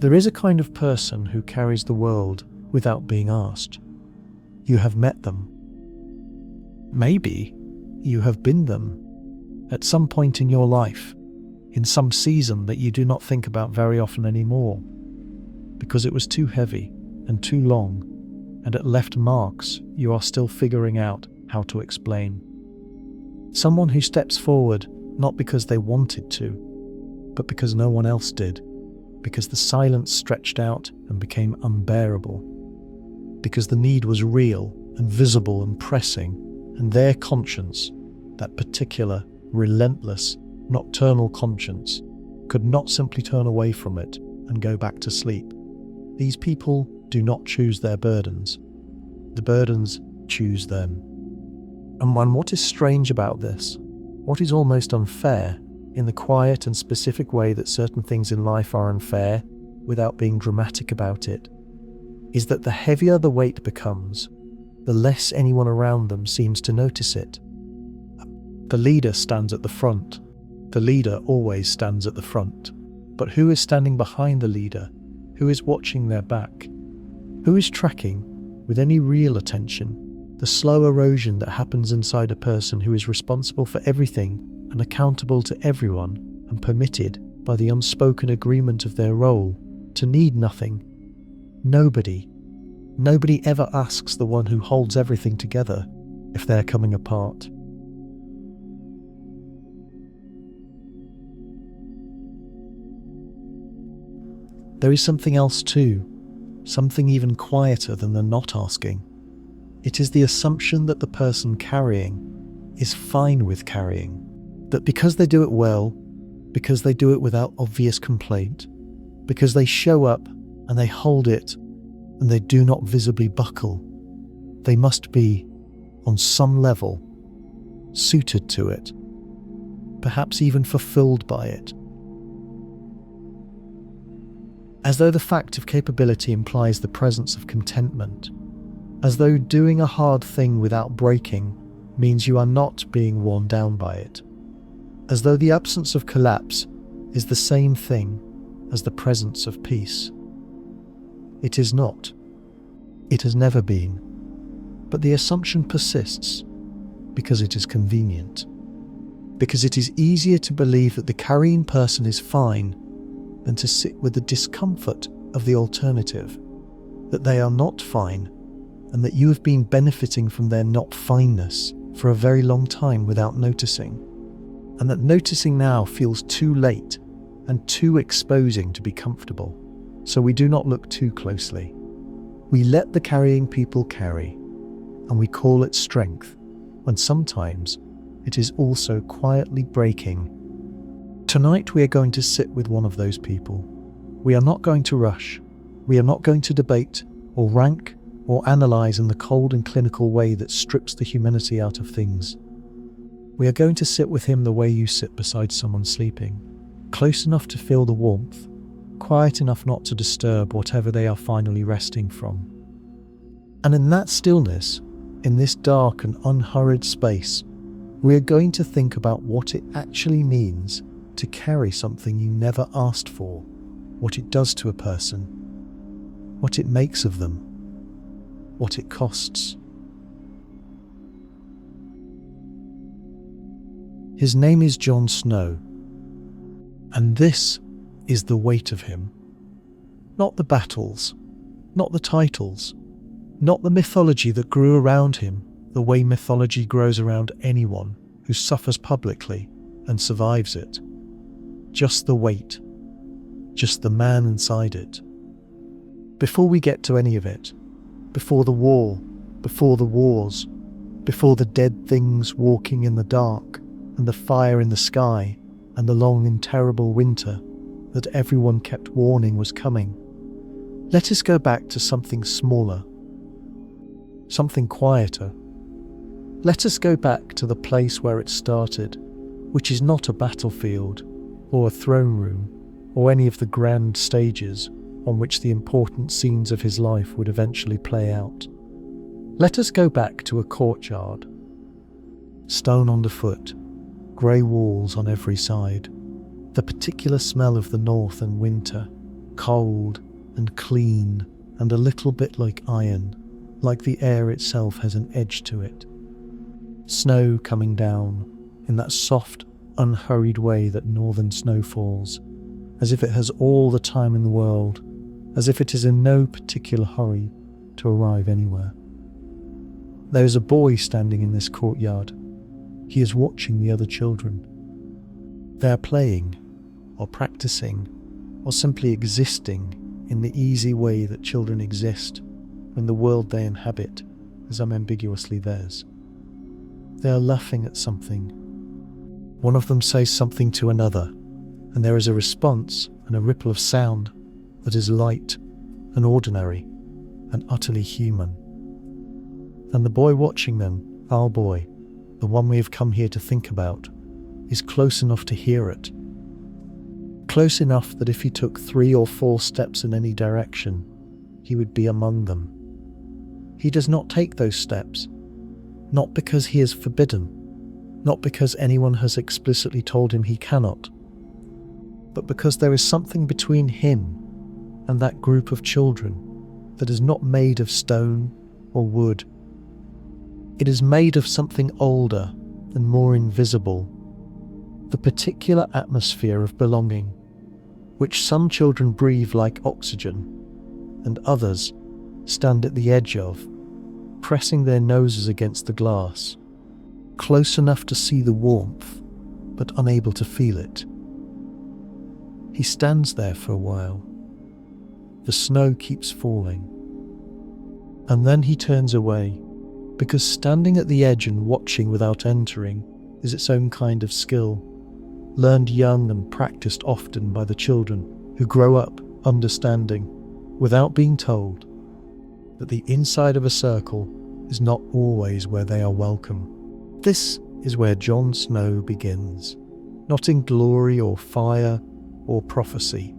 There is a kind of person who carries the world without being asked. You have met them. Maybe you have been them at some point in your life, in some season that you do not think about very often anymore, because it was too heavy and too long, and it left marks you are still figuring out how to explain. Someone who steps forward not because they wanted to, but because no one else did, because the silence stretched out and became unbearable, because the need was real and visible and pressing, and their conscience, that particular, relentless, nocturnal conscience, could not simply turn away from it and go back to sleep. These people do not choose their burdens. The burdens choose them. And what is strange about this, what is almost unfair, in the quiet and specific way that certain things in life are unfair, without being dramatic about it, is that the heavier the weight becomes, the less anyone around them seems to notice it. The leader stands at the front. The leader always stands at the front. But who is standing behind the leader? Who is watching their back? Who is tracking, with any real attention, the slow erosion that happens inside a person who is responsible for everything and accountable to everyone and permitted by the unspoken agreement of their role to need nothing? Nobody ever asks the one who holds everything together if they're coming apart. There is something else too, something even quieter than the not asking. It is the assumption that the person carrying is fine with carrying, that because they do it well, because they do it without obvious complaint, because they show up and they hold it and they do not visibly buckle, they must be, on some level, suited to it, perhaps even fulfilled by it. As though the fact of capability implies the presence of contentment, as though doing a hard thing without breaking means you are not being worn down by it, as though the absence of collapse is the same thing as the presence of peace. It is not. It has never been. But the assumption persists because it is convenient, because it is easier to believe that the carrying person is fine than to sit with the discomfort of the alternative, that they are not fine, and that you have been benefiting from their not fineness for a very long time without noticing, and that noticing now feels too late and too exposing to be comfortable, so we do not look too closely. We let the carrying people carry, and we call it strength, when sometimes it is also quietly breaking. Tonight we are going to sit with one of those people. We are not going to rush. We are not going to debate or rank or analyze in the cold and clinical way that strips the humanity out of things. We are going to sit with him the way you sit beside someone sleeping, close enough to feel the warmth, quiet enough not to disturb whatever they are finally resting from. And in that stillness, in this dark and unhurried space, we are going to think about what it actually means to carry something you never asked for, what it does to a person, what it makes of them, what it costs. His name is Jon Snow, and this is the weight of him. Not the battles, not the titles, not the mythology that grew around him the way mythology grows around anyone who suffers publicly and survives it. Just the weight, just the man inside it. Before we get to any of it, before the war, before the wars, before the dead things walking in the dark, and the fire in the sky, and the long and terrible winter that everyone kept warning was coming, let us go back to something smaller, something quieter. Let us go back to the place where it started, which is not a battlefield, or a throne room, or any of the grand stages on which the important scenes of his life would eventually play out. Let us go back to a courtyard. Stone underfoot, grey walls on every side, the particular smell of the north and winter, cold and clean and a little bit like iron, like the air itself has an edge to it. Snow coming down in that soft, unhurried way that northern snow falls, as if it has all the time in the world, as if it is in no particular hurry to arrive anywhere. There is a boy standing in this courtyard. He is watching the other children. They are playing, or practicing, or simply existing in the easy way that children exist when the world they inhabit is unambiguously theirs. They are laughing at something. One of them says something to another, and there is a response and a ripple of sound that is light and ordinary and utterly human. And the boy watching them, our boy, the one we have come here to think about, is close enough to hear it. Close enough that if he took 3 or 4 steps in any direction, he would be among them. He does not take those steps, not because he is forbidden, not because anyone has explicitly told him he cannot, but because there is something between him and that group of children that is not made of stone or wood. It is made of something older and more invisible, the particular atmosphere of belonging, which some children breathe like oxygen, and others stand at the edge of, pressing their noses against the glass, close enough to see the warmth, but unable to feel it. He stands there for a while. The snow keeps falling. And then he turns away, because standing at the edge and watching without entering is its own kind of skill, learned young and practiced often by the children who grow up understanding, without being told, that the inside of a circle is not always where they are welcome. This is where Jon Snow begins, not in glory or fire or prophecy,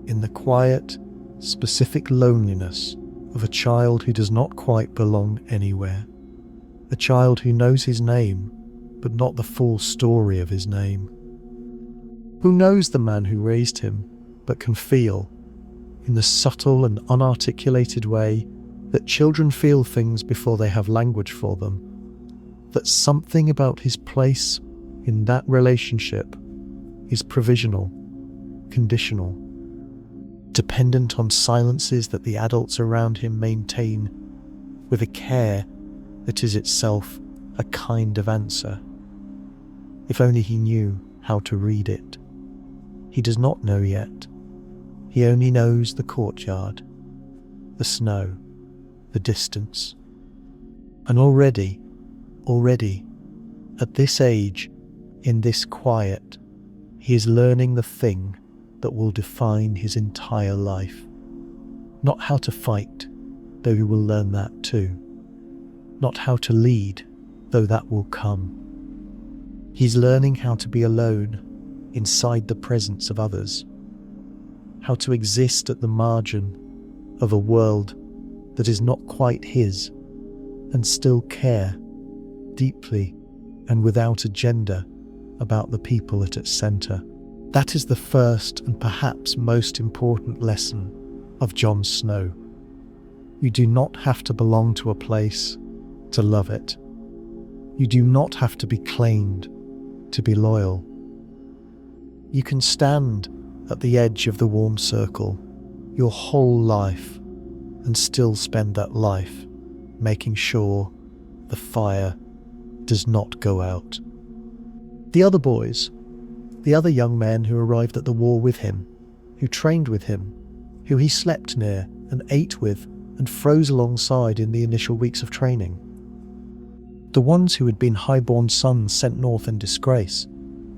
in the quiet, specific loneliness of a child who does not quite belong anywhere, a child who knows his name, but not the full story of his name, who knows the man who raised him, but can feel, in the subtle and unarticulated way that children feel things before they have language for them, that something about his place in that relationship is provisional, conditional, dependent on silences that the adults around him maintain with a care that is itself a kind of answer. If only he knew how to read it. He does not know yet. He only knows the courtyard, the snow, the distance. And already, at this age, in this quiet, he is learning the thing that will define his entire life. Not how to fight, though he will learn that too. Not how to lead, though that will come. He's learning how to be alone inside the presence of others. How to exist at the margin of a world that is not quite his, and still care deeply and without agenda about the people at its centre. That is the first and perhaps most important lesson of Jon Snow. You do not have to belong to a place to love it. You do not have to be claimed to be loyal. You can stand at the edge of the warm circle your whole life and still spend that life making sure the fire does not go out. The other boys, the other young men who arrived at the war with him, who trained with him, who he slept near and ate with and froze alongside in the initial weeks of training. The ones who had been highborn sons sent north in disgrace,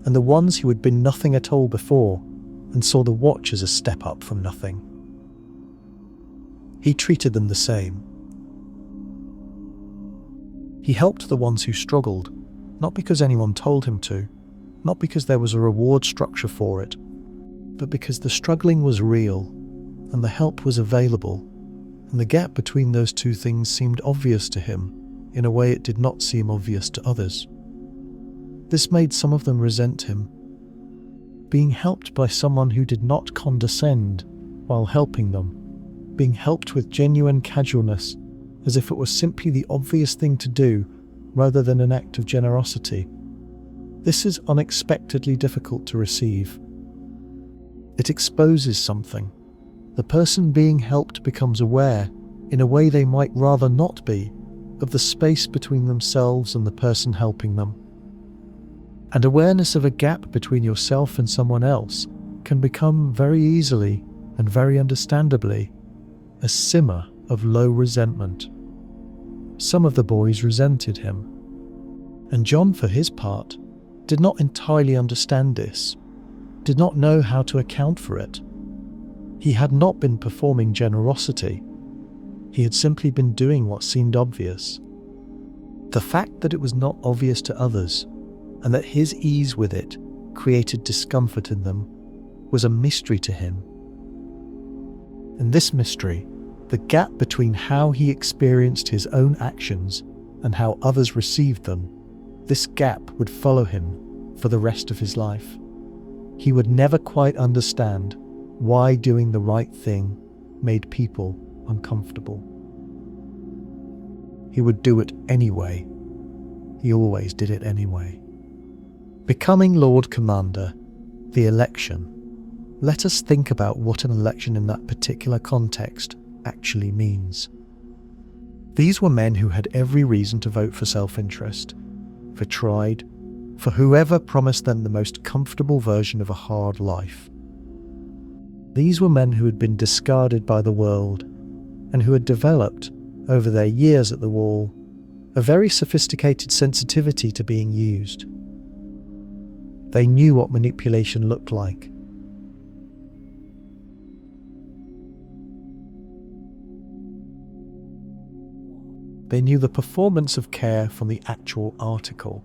and the ones who had been nothing at all before and saw the watch as a step up from nothing. He treated them the same. He helped the ones who struggled, not because anyone told him to, not because there was a reward structure for it, but because the struggling was real and the help was available, and the gap between those two things seemed obvious to him in a way it did not seem obvious to others. This made some of them resent him. Being helped by someone who did not condescend while helping them, being helped with genuine casualness, as if it was simply the obvious thing to do rather than an act of generosity. This is unexpectedly difficult to receive. It exposes something. The person being helped becomes aware, in a way they might rather not be, of the space between themselves and the person helping them. And awareness of a gap between yourself and someone else can become very easily and very understandably a simmer of low resentment. Some of the boys resented him, and Jon, for his part, did not entirely understand this, did not know how to account for it. He had not been performing generosity. He had simply been doing what seemed obvious. The fact that it was not obvious to others, and that his ease with it created discomfort in them, was a mystery to him. And this mystery, the gap between how he experienced his own actions and how others received them, this gap would follow him for the rest of his life. He would never quite understand why doing the right thing made people uncomfortable. He would do it anyway. He always did it anyway. Becoming Lord Commander, the election. Let us think about what an election in that particular context actually means. These were men who had every reason to vote for self-interest, for tried, for whoever promised them the most comfortable version of a hard life. These were men who had been discarded by the world and who had developed, over their years at the wall, a very sophisticated sensitivity to being used. They knew what manipulation looked like. They knew the performance of care from the actual article.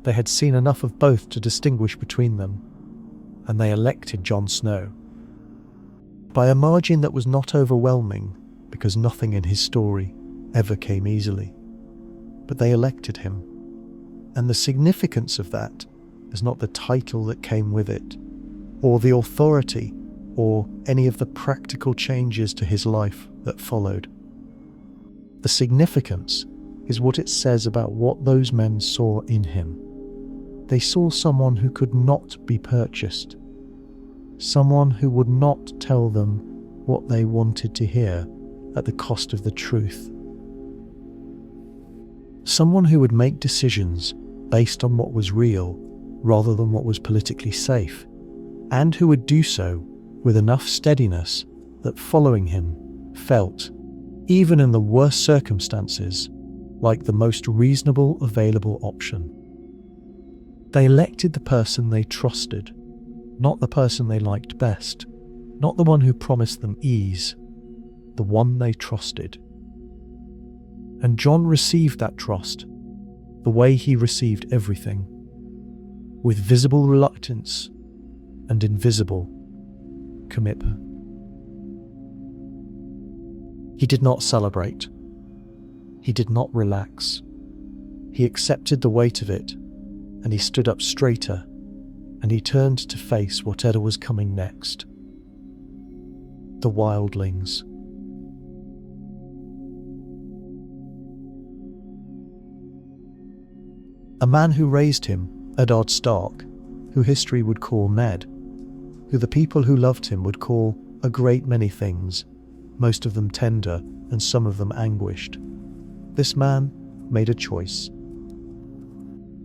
They had seen enough of both to distinguish between them, and they elected Jon Snow. By a margin that was not overwhelming, because nothing in his story ever came easily. But they elected him, and the significance of that is not the title that came with it, or the authority, or any of the practical changes to his life that followed. The significance is what it says about what those men saw in him. They saw someone who could not be purchased, someone who would not tell them what they wanted to hear at the cost of the truth. Someone who would make decisions based on what was real rather than what was politically safe, and who would do so with enough steadiness that following him felt, even in the worst circumstances, like the most reasonable available option. They elected the person they trusted, not the person they liked best, not the one who promised them ease, the one they trusted. And Jon received that trust, the way he received everything, with visible reluctance and invisible commitment. He did not celebrate. He did not relax. He accepted the weight of it, and he stood up straighter, and he turned to face whatever was coming next. The wildlings. A man who raised him, Eddard Stark, who history would call Ned, who the people who loved him would call a great many things, most of them tender and some of them anguished. This man made a choice.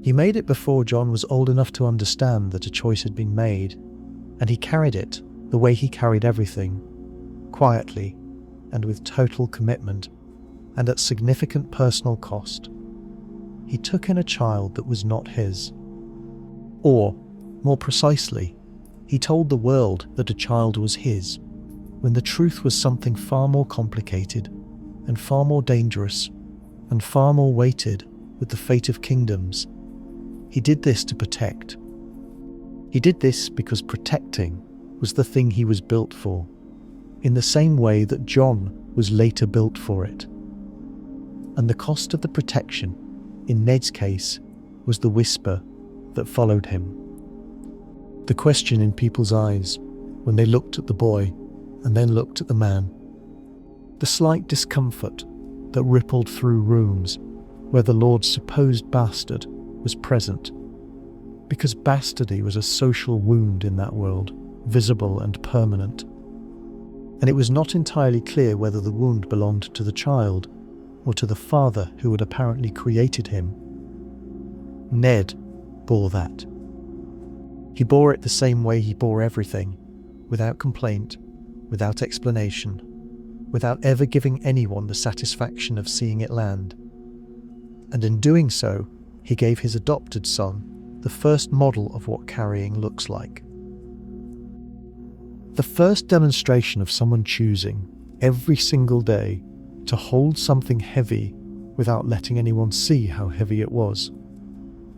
He made it before Jon was old enough to understand that a choice had been made, and he carried it the way he carried everything, quietly and with total commitment and at significant personal cost. He took in a child that was not his. Or, more precisely, he told the world that a child was his, when the truth was something far more complicated and far more dangerous and far more weighted with the fate of kingdoms. He did this to protect. He did this because protecting was the thing he was built for, in the same way that Jon was later built for it. And the cost of the protection, in Ned's case, was the whisper that followed him. The question in people's eyes when they looked at the boy and then looked at the man. The slight discomfort that rippled through rooms where the Lord's supposed bastard was present, because bastardy was a social wound in that world, visible and permanent. And it was not entirely clear whether the wound belonged to the child or to the father who had apparently created him. Ned bore that. He bore it the same way he bore everything, without complaint, without explanation, without ever giving anyone the satisfaction of seeing it land. And in doing so, he gave his adopted son the first model of what carrying looks like. The first demonstration of someone choosing, every single day, to hold something heavy without letting anyone see how heavy it was.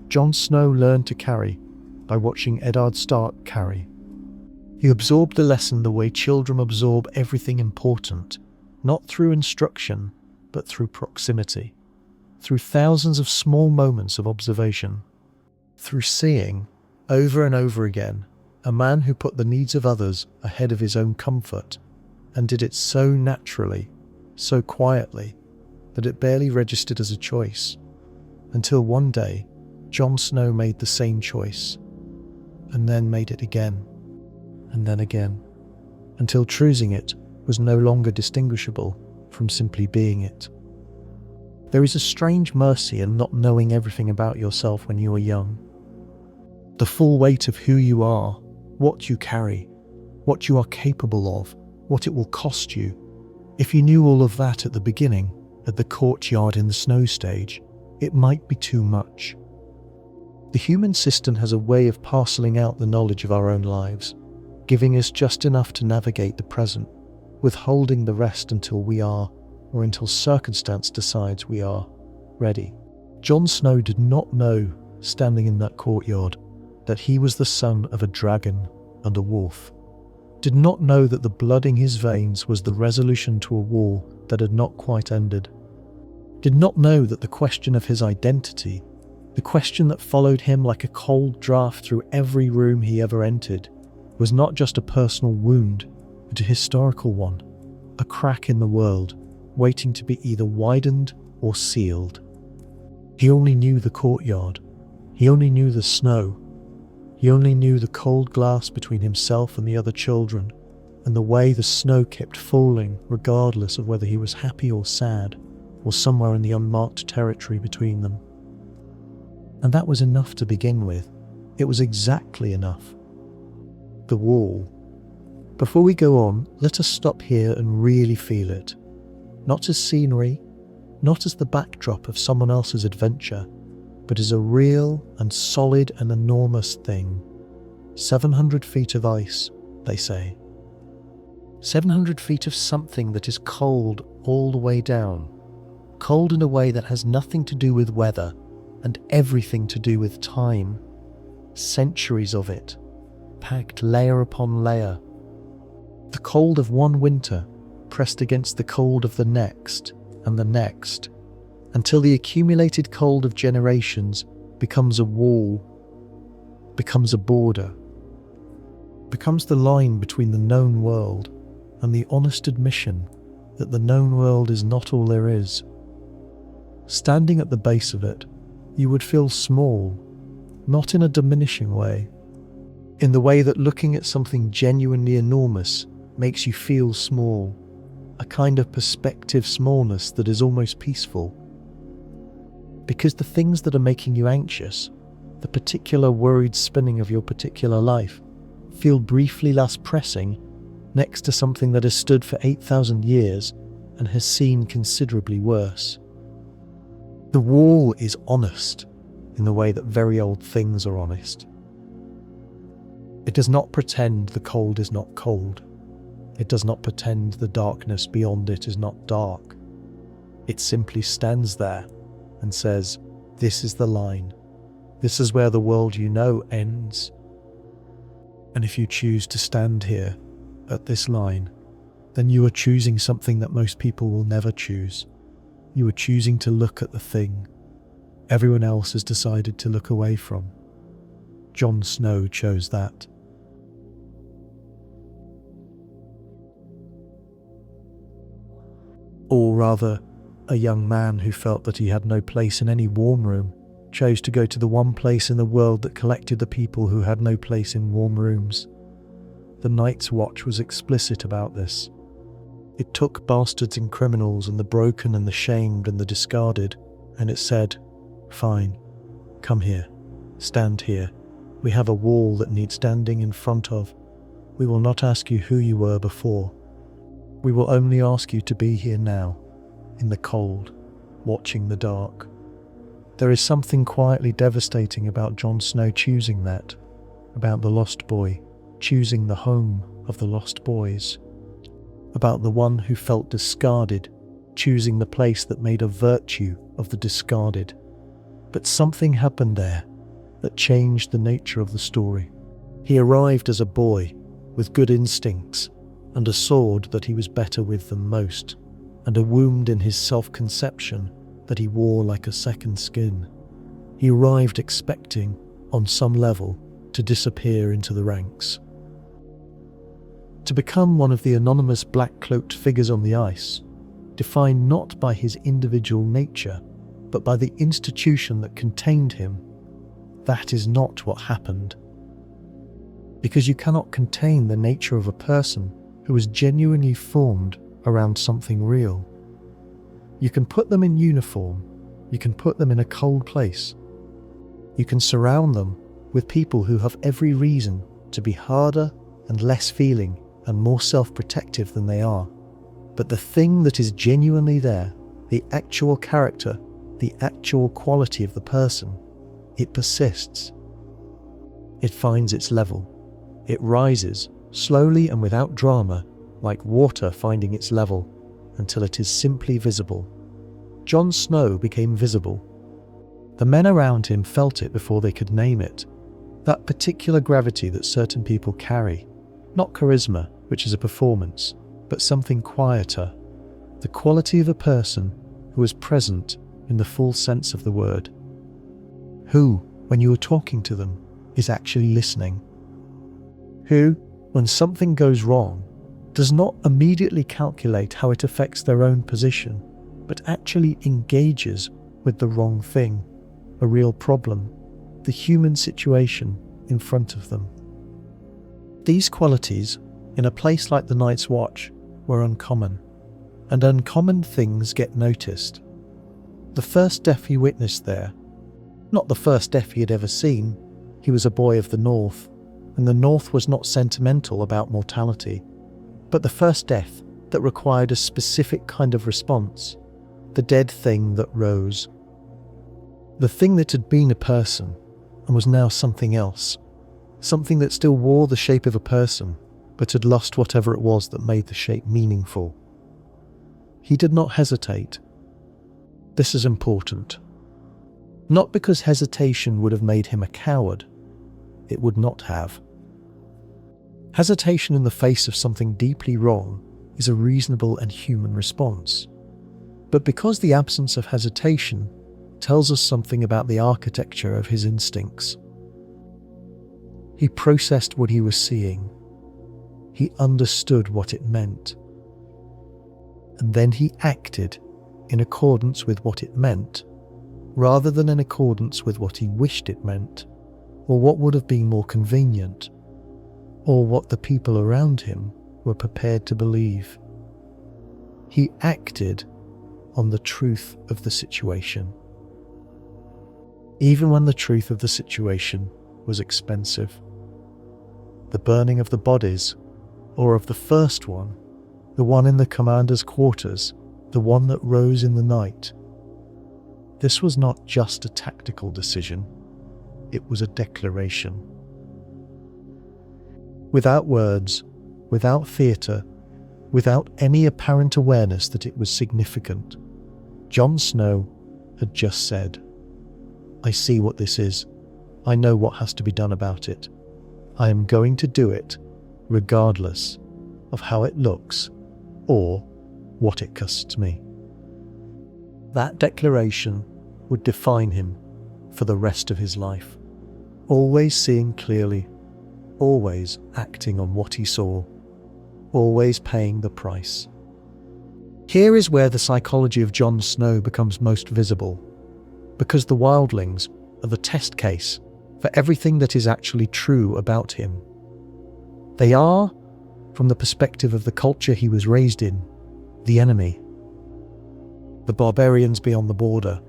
Jon Snow learned to carry by watching Eddard Stark carry. He absorbed the lesson the way children absorb everything important, not through instruction, but through proximity, through thousands of small moments of observation, through seeing, over and over again, a man who put the needs of others ahead of his own comfort, and did it so naturally, so quietly, that it barely registered as a choice, until one day Jon Snow made the same choice, and then made it again, and then again, until choosing it was no longer distinguishable from simply being it. There is a strange mercy in not knowing everything about yourself when you are young. The full weight of who you are, what you carry, what you are capable of, what it will cost you. If you knew all of that at the beginning, at the courtyard in the snow stage, it might be too much. The human system has a way of parceling out the knowledge of our own lives, giving us just enough to navigate the present, withholding the rest until we are, or until circumstance decides we are, ready. Jon Snow did not know, standing in that courtyard, that he was the son of a dragon and a wolf, did not know that the blood in his veins was the resolution to a war that had not quite ended, did not know that the question of his identity, the question that followed him like a cold draft through every room he ever entered, was not just a personal wound, but a historical one, a crack in the world, waiting to be either widened or sealed. He only knew the courtyard. He only knew the snow. He only knew the cold glass between himself and the other children, and the way the snow kept falling regardless of whether he was happy or sad, or somewhere in the unmarked territory between them. And that was enough to begin with. It was exactly enough. The wall. Before we go on, let us stop here and really feel it. Not as scenery, not as the backdrop of someone else's adventure, but as a real and solid and enormous thing. 700 feet of ice, they say. 700 feet of something that is cold all the way down. Cold in a way that has nothing to do with weather and everything to do with time. Centuries of it, packed layer upon layer. The cold of one winter pressed against the cold of the next and the next, until the accumulated cold of generations becomes a wall, becomes a border, becomes the line between the known world and the honest admission that the known world is not all there is. Standing at the base of it, you would feel small, not in a diminishing way, in the way that looking at something genuinely enormous makes you feel small, a kind of perspective smallness that is almost peaceful. Because the things that are making you anxious, the particular worried spinning of your particular life, feel briefly less pressing next to something that has stood for 8,000 years and has seen considerably worse. The wall is honest in the way that very old things are honest. It does not pretend the cold is not cold. It does not pretend the darkness beyond it is not dark. It simply stands there and says, this is the line. This is where the world you know ends. And if you choose to stand here at this line, then you are choosing something that most people will never choose. You are choosing to look at the thing everyone else has decided to look away from. Jon Snow chose that. Or rather, a young man who felt that he had no place in any warm room chose to go to the one place in the world that collected the people who had no place in warm rooms. The Night's Watch was explicit about this. It took bastards and criminals and the broken and the shamed and the discarded, and it said, "Fine, come here, stand here. We have a wall that needs standing in front of. We will not ask you who you were before. We will only ask you to be here now, in the cold, watching the dark." There is something quietly devastating about Jon Snow choosing that, about the lost boy choosing the home of the lost boys, about the one who felt discarded choosing the place that made a virtue of the discarded. But something happened there that changed the nature of the story. He arrived as a boy with good instincts and a sword that he was better with than most, and a wound in his self-conception that he wore like a second skin. He arrived expecting, on some level, to disappear into the ranks. To become one of the anonymous black-cloaked figures on the ice, defined not by his individual nature, but by the institution that contained him, that is not what happened. Because you cannot contain the nature of a person who is genuinely formed around something real. You can put them in uniform, you can put them in a cold place. You can surround them with people who have every reason to be harder and less feeling and more self-protective than they are. But the thing that is genuinely there, the actual character, the actual quality of the person, it persists. It finds its level. It rises, slowly and without drama, like water finding its level, until it is simply visible. Jon Snow became visible. The men around him felt it before they could name it. That particular gravity that certain people carry. Not charisma, which is a performance, but something quieter. The quality of a person who is present in the full sense of the word. Who, when you are talking to them, is actually listening. Who, when something goes wrong, does not immediately calculate how it affects their own position, but actually engages with the wrong thing, a real problem, the human situation in front of them. These qualities, in a place like the Night's Watch, were uncommon, and uncommon things get noticed. The first death he witnessed there, not the first death he had ever seen, he was a boy of the North, and the North was not sentimental about mortality, but the first death that required a specific kind of response, the dead thing that rose. The thing that had been a person and was now something else, something that still wore the shape of a person, but had lost whatever it was that made the shape meaningful. He did not hesitate. This is important. Not because hesitation would have made him a coward. It would not have. Hesitation in the face of something deeply wrong is a reasonable and human response. But because the absence of hesitation tells us something about the architecture of his instincts. He processed what he was seeing. He understood what it meant. And then he acted in accordance with what it meant, rather than in accordance with what he wished it meant, or what would have been more convenient, or what the people around him were prepared to believe. He acted on the truth of the situation, even when the truth of the situation was expensive. The burning of the bodies, or of the first one, the one in the commander's quarters, the one that rose in the night. This was not just a tactical decision, it was a declaration. Without words, without theatre, without any apparent awareness that it was significant, Jon Snow had just said, "I see what this is. I know what has to be done about it. I am going to do it, regardless of how it looks or what it costs me." That declaration would define him for the rest of his life. Always seeing clearly, always acting on what he saw, always paying the price. Here is where the psychology of Jon Snow becomes most visible, because the wildlings are the test case for everything that is actually true about him. They are, from the perspective of the culture he was raised in, the enemy. The barbarians beyond the border.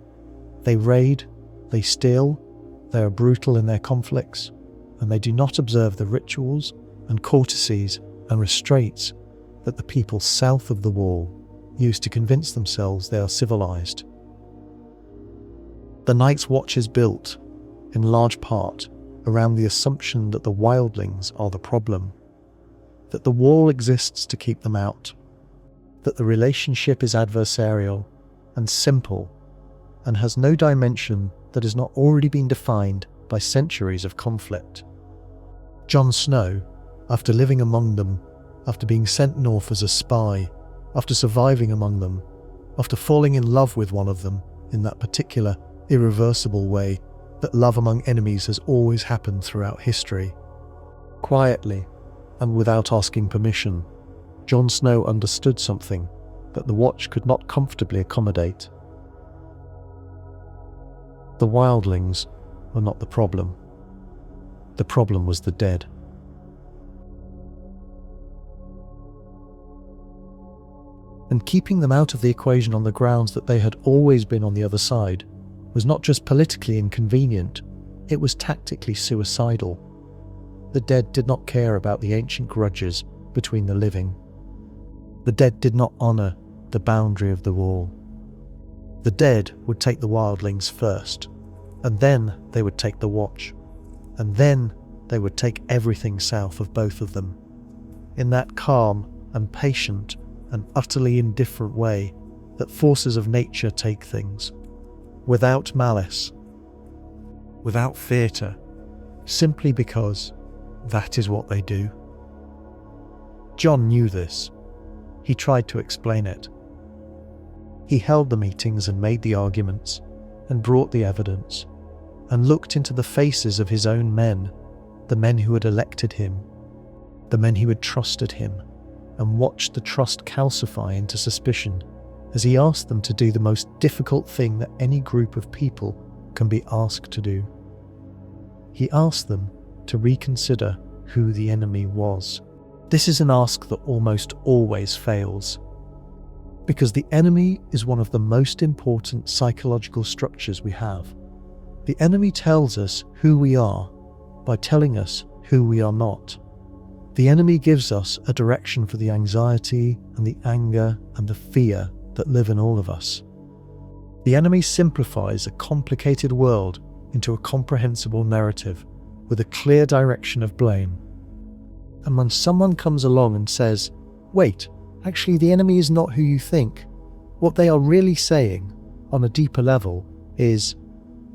They raid, they steal, they are brutal in their conflicts, and they do not observe the rituals and courtesies and restraints that the people south of the wall use to convince themselves they are civilized. The Night's Watch is built, in large part, around the assumption that the wildlings are the problem, that the wall exists to keep them out, that the relationship is adversarial and simple and has no dimension that has not already been defined by centuries of conflict. Jon Snow, after living among them, after being sent north as a spy, after surviving among them, after falling in love with one of them in that particular irreversible way that love among enemies has always happened throughout history. Quietly, and without asking permission, Jon Snow understood something that the Watch could not comfortably accommodate. The wildlings were not the problem. The problem was the dead. And keeping them out of the equation on the grounds that they had always been on the other side was not just politically inconvenient, it was tactically suicidal. The dead did not care about the ancient grudges between the living. The dead did not honour the boundary of the wall. The dead would take the wildlings first, and then they would take the Watch, and then they would take everything south of both of them, in that calm and patient and utterly indifferent way that forces of nature take things, without malice, without theatre, simply because that is what they do. Jon knew this. He tried to explain it. He held the meetings and made the arguments and brought the evidence and looked into the faces of his own men, the men who had elected him, the men who had trusted him, and watched the trust calcify into suspicion as he asked them to do the most difficult thing that any group of people can be asked to do. He asked them to reconsider who the enemy was. This is an ask that almost always fails, because the enemy is one of the most important psychological structures we have. The enemy tells us who we are by telling us who we are not. The enemy gives us a direction for the anxiety and the anger and the fear that live in all of us. The enemy simplifies a complicated world into a comprehensible narrative with a clear direction of blame. And when someone comes along and says, wait, actually the enemy is not who you think, what they are really saying, on a deeper level, is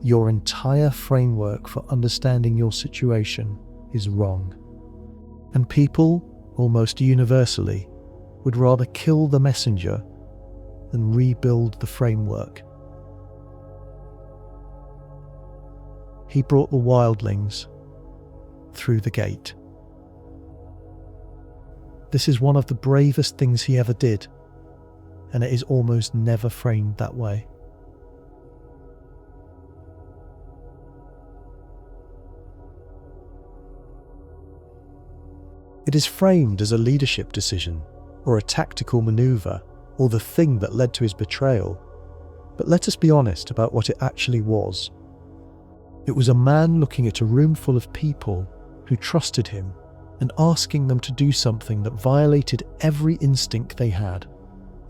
your entire framework for understanding your situation is wrong. And people, almost universally, would rather kill the messenger than rebuild the framework. He brought the wildlings through the gate. This is one of the bravest things he ever did, and it is almost never framed that way. It is framed as a leadership decision, or a tactical maneuver, or the thing that led to his betrayal. But let us be honest about what it actually was. It was a man looking at a room full of people who trusted him and asking them to do something that violated every instinct they had,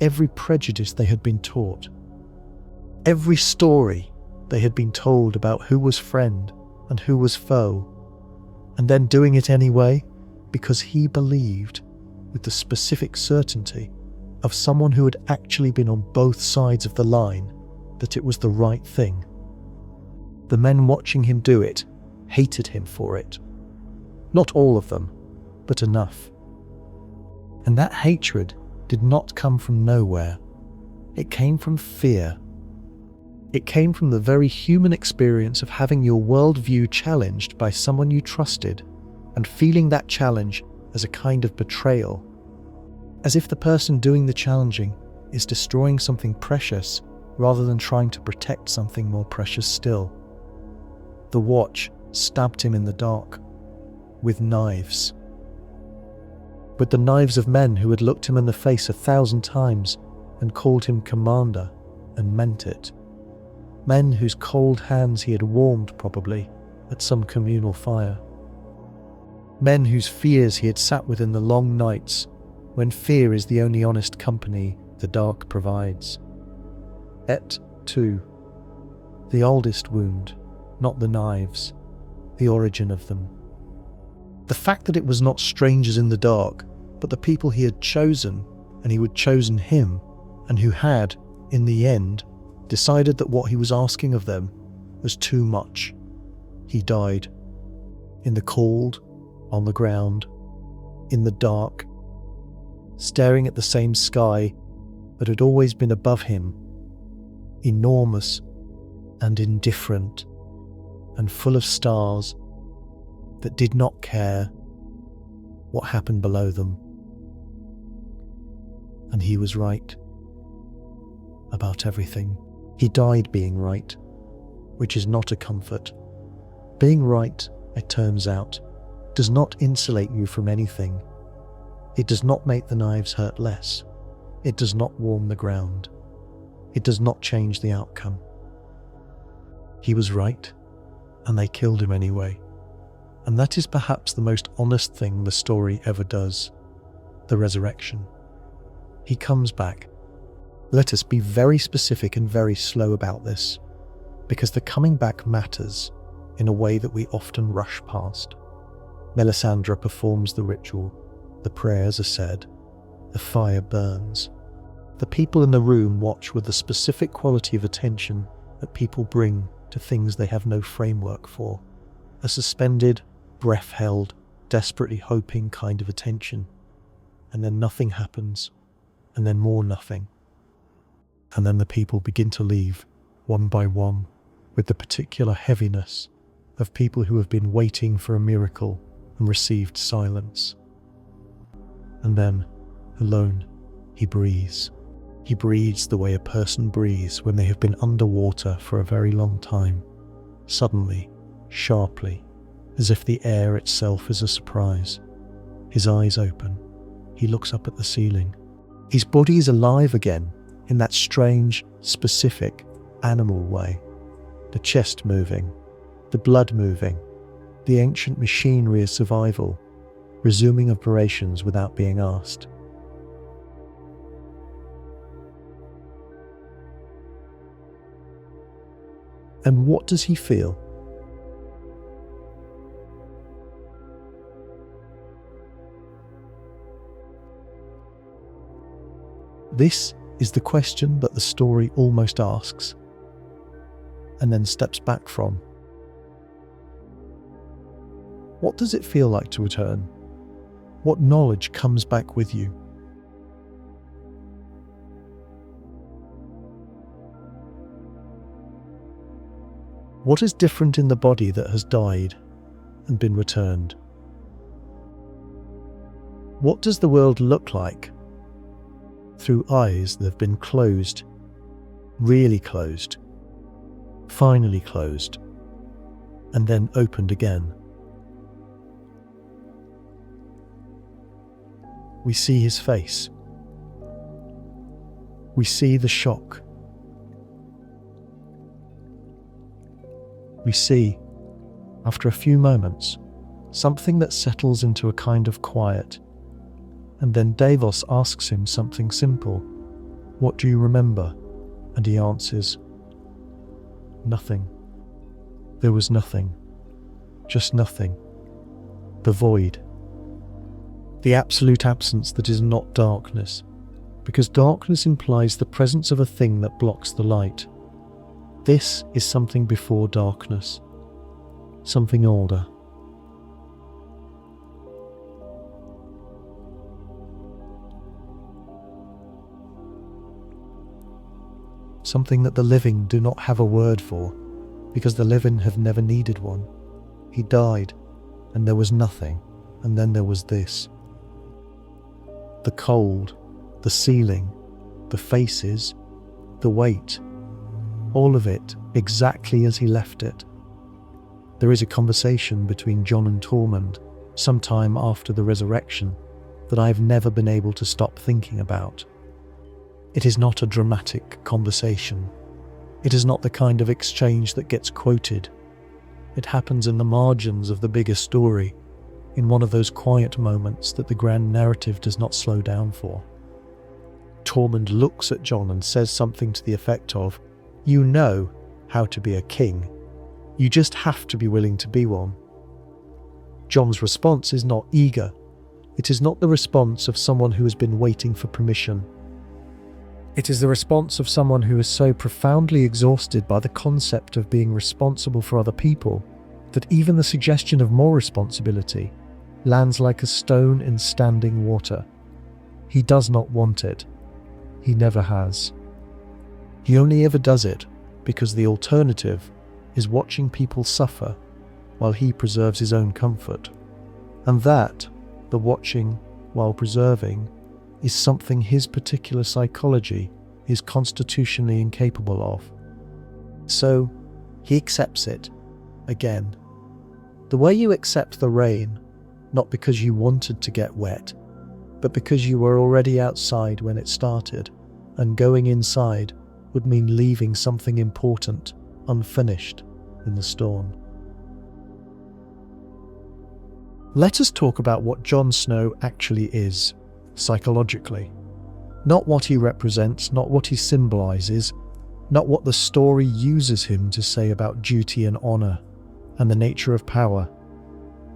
every prejudice they had been taught, every story they had been told about who was friend and who was foe, and then doing it anyway because he believed, with the specific certainty of someone who had actually been on both sides of the line, that it was the right thing. The men watching him do it hated him for it. Not all of them, but enough. And that hatred did not come from nowhere. It came from fear. It came from the very human experience of having your worldview challenged by someone you trusted and feeling that challenge as a kind of betrayal, as if the person doing the challenging is destroying something precious rather than trying to protect something more precious still. The watch stabbed him in the dark, with knives. With the knives of men who had looked him in the face 1,000 times and called him commander and meant it. Men whose cold hands he had warmed probably at some communal fire. Men whose fears he had sat with in the long nights when fear is the only honest company the dark provides. Et tu, the oldest wound, not the knives, the origin of them. The fact that it was not strangers in the dark, but the people he had chosen and who had chosen him, and who had, in the end, decided that what he was asking of them was too much. He died. In the cold, on the ground, in the dark, staring at the same sky that had always been above him, enormous and indifferent and full of stars that did not care what happened below them. And he was right about everything. He died being right, which is not a comfort. Being right, it turns out, does not insulate you from anything. It does not make the knives hurt less. It does not warm the ground. It does not change the outcome. He was right, and they killed him anyway. And that is perhaps the most honest thing the story ever does, the resurrection. He comes back. Let us be very specific and very slow about this, because the coming back matters in a way that we often rush past. Melisandre performs the ritual, the prayers are said, the fire burns. The people in the room watch with the specific quality of attention that people bring to things they have no framework for, a suspended, breath-held, desperately hoping kind of attention. And then nothing happens, and then more nothing. And then the people begin to leave, one by one, with the particular heaviness of people who have been waiting for a miracle and received silence. And then, alone, he breathes. He breathes the way a person breathes when they have been underwater for a very long time, suddenly, sharply, as if the air itself is a surprise. His eyes open. He looks up at the ceiling. His body is alive again, in that strange, specific, animal way. The chest moving, the blood moving, the ancient machinery of survival, resuming operations without being asked. And what does he feel? This is the question that the story almost asks, and then steps back from. What does it feel like to return? What knowledge comes back with you? What is different in the body that has died and been returned? What does the world look like through eyes that have been closed, really closed, finally closed, and then opened again? We see his face. We see the shock. We see, after a few moments, something that settles into a kind of quiet, and then Davos asks him something simple. What do you remember? And he answers, nothing. There was nothing. Just nothing. The void. The absolute absence that is not darkness, because darkness implies the presence of a thing that blocks the light. This is something before darkness, something older. Something that the living do not have a word for, because the living have never needed one. He died, and there was nothing, and then there was this. The cold, the ceiling, the faces, the weight, all of it exactly as he left it. There is a conversation between Jon and Tormund sometime after the resurrection that I have never been able to stop thinking about. It is not a dramatic conversation. It is not the kind of exchange that gets quoted. It happens in the margins of the bigger story, in one of those quiet moments that the grand narrative does not slow down for. Tormund looks at Jon and says something to the effect of, "You know how to be a king. You just have to be willing to be one." Jon's response is not eager. It is not the response of someone who has been waiting for permission. It is the response of someone who is so profoundly exhausted by the concept of being responsible for other people that even the suggestion of more responsibility lands like a stone in standing water. He does not want it. He never has. He only ever does it because the alternative is watching people suffer while he preserves his own comfort. And that, the watching while preserving, is something his particular psychology is constitutionally incapable of. So, he accepts it, again. The way you accept the rain, not because you wanted to get wet, but because you were already outside when it started, and going inside would mean leaving something important unfinished in the storm. Let us talk about what Jon Snow actually is, psychologically. Not what he represents, not what he symbolizes, not what the story uses him to say about duty and honor and the nature of power.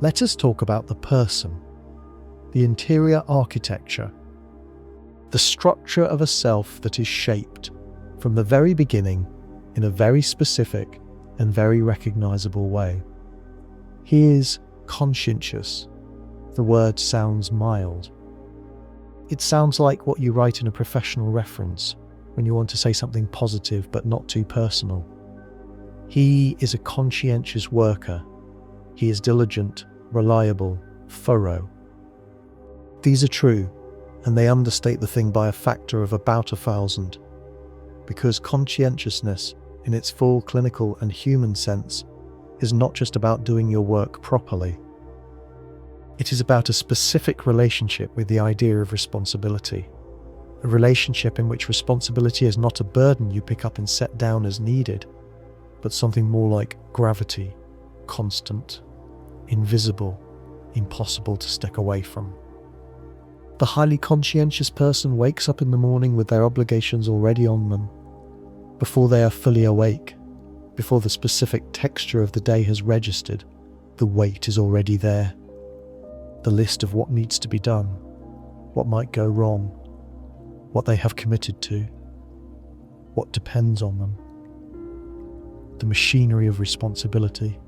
Let us talk about the person, the interior architecture, the structure of a self that is shaped from the very beginning in a very specific and very recognizable way. He is conscientious. The word sounds mild. It sounds like what you write in a professional reference when you want to say something positive but not too personal. He is a conscientious worker. He is diligent, reliable, thorough. These are true, and they understate the thing by a factor of about 1,000, because conscientiousness, in its full clinical and human sense, is not just about doing your work properly. It is about a specific relationship with the idea of responsibility, a relationship in which responsibility is not a burden you pick up and set down as needed, but something more like gravity, constant, invisible, impossible to stick away from. The highly conscientious person wakes up in the morning with their obligations already on them. Before they are fully awake, before the specific texture of the day has registered, the weight is already there. The list of what needs to be done, what might go wrong, what they have committed to, what depends on them. The machinery of responsibility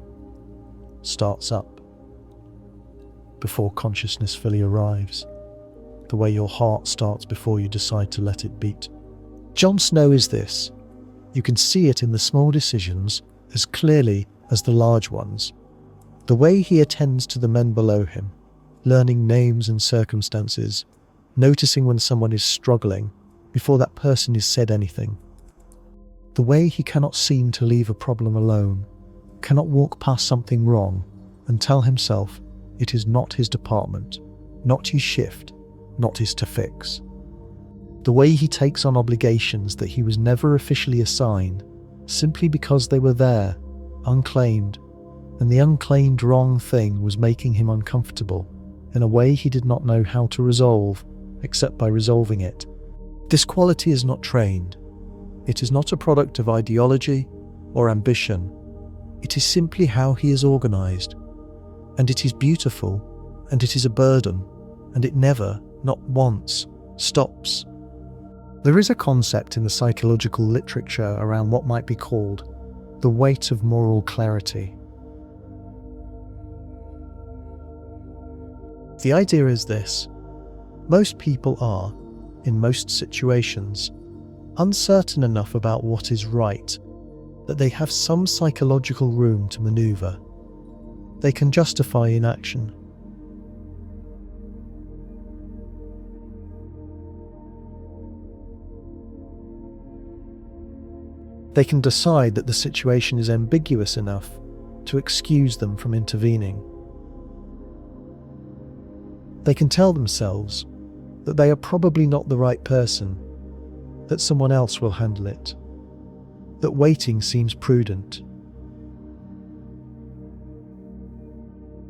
starts up before consciousness fully arrives, the way your heart starts before you decide to let it beat. Jon Snow is this. You can see it in the small decisions as clearly as the large ones. The way he attends to the men below him, learning names and circumstances, noticing when someone is struggling before that person has said anything. The way he cannot seem to leave a problem alone, cannot walk past something wrong and tell himself it is not his department, not his shift, not his to fix. The way he takes on obligations that he was never officially assigned, simply because they were there, unclaimed, and the unclaimed wrong thing was making him uncomfortable in a way he did not know how to resolve, except by resolving it. This quality is not trained. It is not a product of ideology or ambition. It is simply how he is organized. And it is beautiful, and it is a burden, and it never, not once, stops. There is a concept in the psychological literature around what might be called the weight of moral clarity. The idea is this: most people are, in most situations, uncertain enough about what is right that they have some psychological room to maneuver. They can justify inaction. They can decide that the situation is ambiguous enough to excuse them from intervening. They can tell themselves that they are probably not the right person, that someone else will handle it, that waiting seems prudent.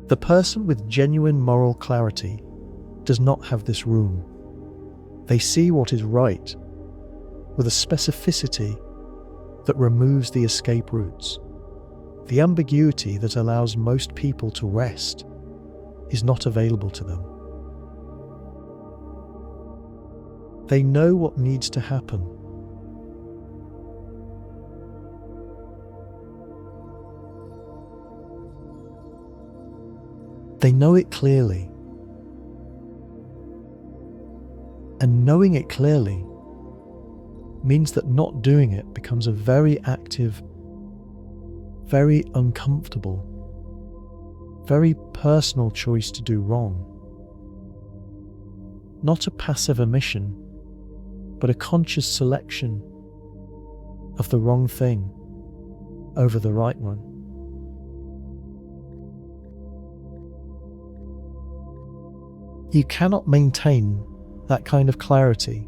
The person with genuine moral clarity does not have this room. They see what is right with a specificity that removes the escape routes. The ambiguity that allows most people to rest is not available to them. They know what needs to happen. They know it clearly. And knowing it clearly means that not doing it becomes a very active, very uncomfortable, very personal choice to do wrong. Not a passive omission, but a conscious selection of the wrong thing over the right one. You cannot maintain that kind of clarity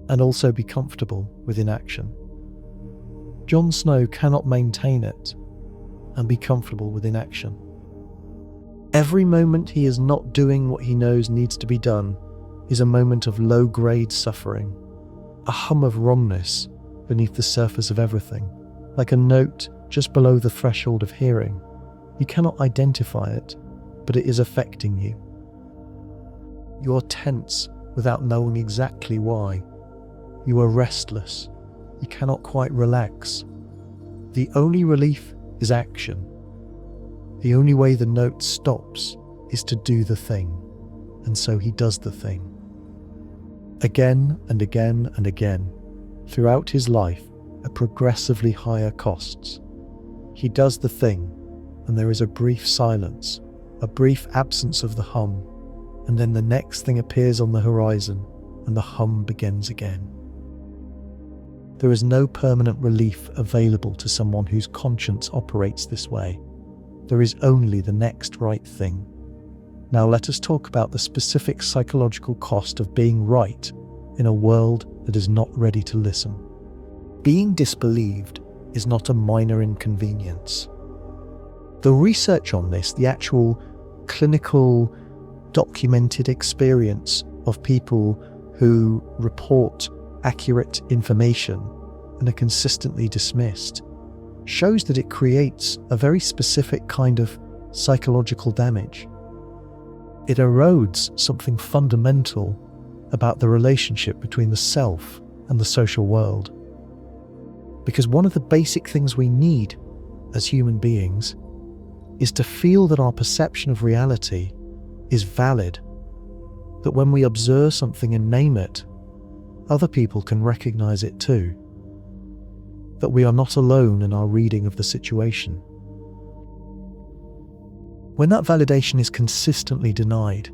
and also be comfortable with inaction. Jon Snow cannot maintain it and be comfortable with inaction. Every moment he is not doing what he knows needs to be done is a moment of low-grade suffering, a hum of wrongness beneath the surface of everything, like a note just below the threshold of hearing. You cannot identify it, but it is affecting you. You are tense without knowing exactly why. You are restless. You cannot quite relax. The only relief is action. The only way the note stops is to do the thing, and so he does the thing. Again and again and again, throughout his life, at progressively higher costs. He does the thing, and there is a brief silence, a brief absence of the hum, and then the next thing appears on the horizon, and the hum begins again. There is no permanent relief available to someone whose conscience operates this way. There is only the next right thing. Now let us talk about the specific psychological cost of being right in a world that is not ready to listen. Being disbelieved is not a minor inconvenience. The research on this, the actual clinical documented experience of people who report accurate information and are consistently dismissed, shows that it creates a very specific kind of psychological damage. It erodes something fundamental about the relationship between the self and the social world. Because one of the basic things we need as human beings is to feel that our perception of reality is valid, that when we observe something and name it, other people can recognize it too, that we are not alone in our reading of the situation. When that validation is consistently denied,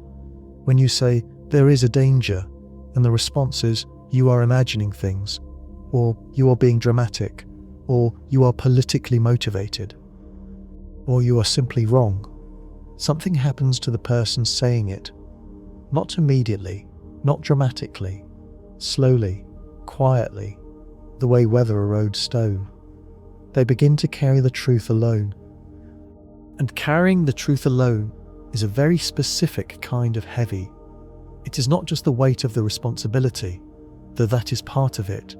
when you say, there is a danger, and the response is, you are imagining things, or you are being dramatic, or you are politically motivated, or you are simply wrong, something happens to the person saying it. Not immediately, not dramatically, slowly, quietly, the way weather erodes stone. They begin to carry the truth alone. And carrying the truth alone is a very specific kind of heavy. It is not just the weight of the responsibility, though that is part of it.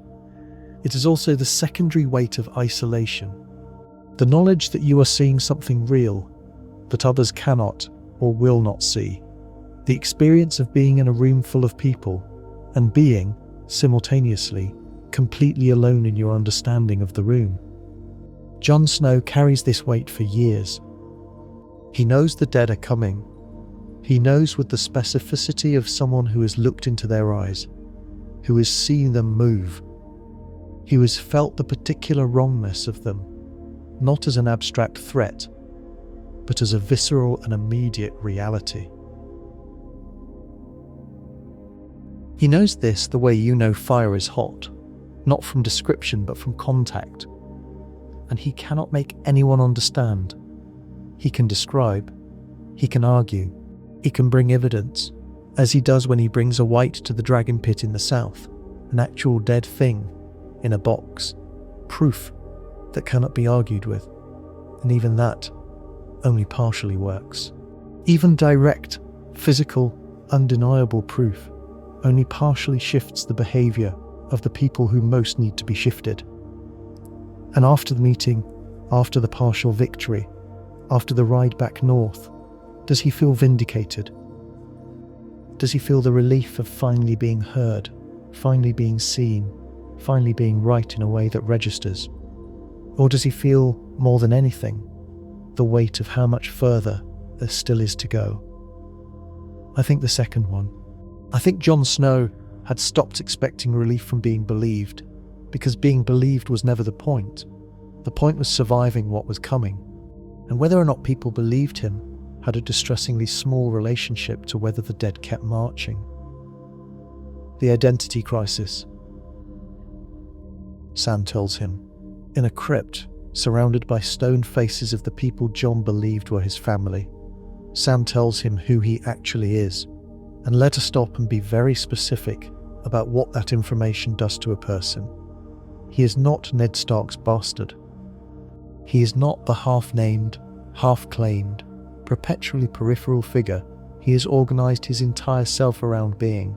It is also the secondary weight of isolation. The knowledge that you are seeing something real that others cannot or will not see. The experience of being in a room full of people and being, simultaneously, completely alone in your understanding of the room. Jon Snow carries this weight for years. He knows the dead are coming. He knows with the specificity of someone who has looked into their eyes, who has seen them move. He has felt the particular wrongness of them, not as an abstract threat, but as a visceral and immediate reality. He knows this the way you know fire is hot, not from description but from contact. And he cannot make anyone understand. He can describe, he can argue, he can bring evidence, as he does when he brings a wight to the dragon pit in the south, an actual dead thing in a box, proof that cannot be argued with, and even that only partially works. Even direct, physical, undeniable proof only partially shifts the behaviour of the people who most need to be shifted. And after the meeting, after the partial victory, after the ride back north, does he feel vindicated? Does he feel the relief of finally being heard, finally being seen, finally being right in a way that registers? Or does he feel, more than anything, the weight of how much further there still is to go? I think the second one. I think Jon Snow had stopped expecting relief from being believed, because being believed was never the point. The point was surviving what was coming, and whether or not people believed him had a distressingly small relationship to whether the dead kept marching. The identity crisis. Sam tells him, in a crypt, surrounded by stone faces of the people Jon believed were his family. Sam tells him who he actually is, and let us stop and be very specific about what that information does to a person. He is not Ned Stark's bastard. He is not the half-named, half-claimed, perpetually peripheral figure he has organised his entire self around being.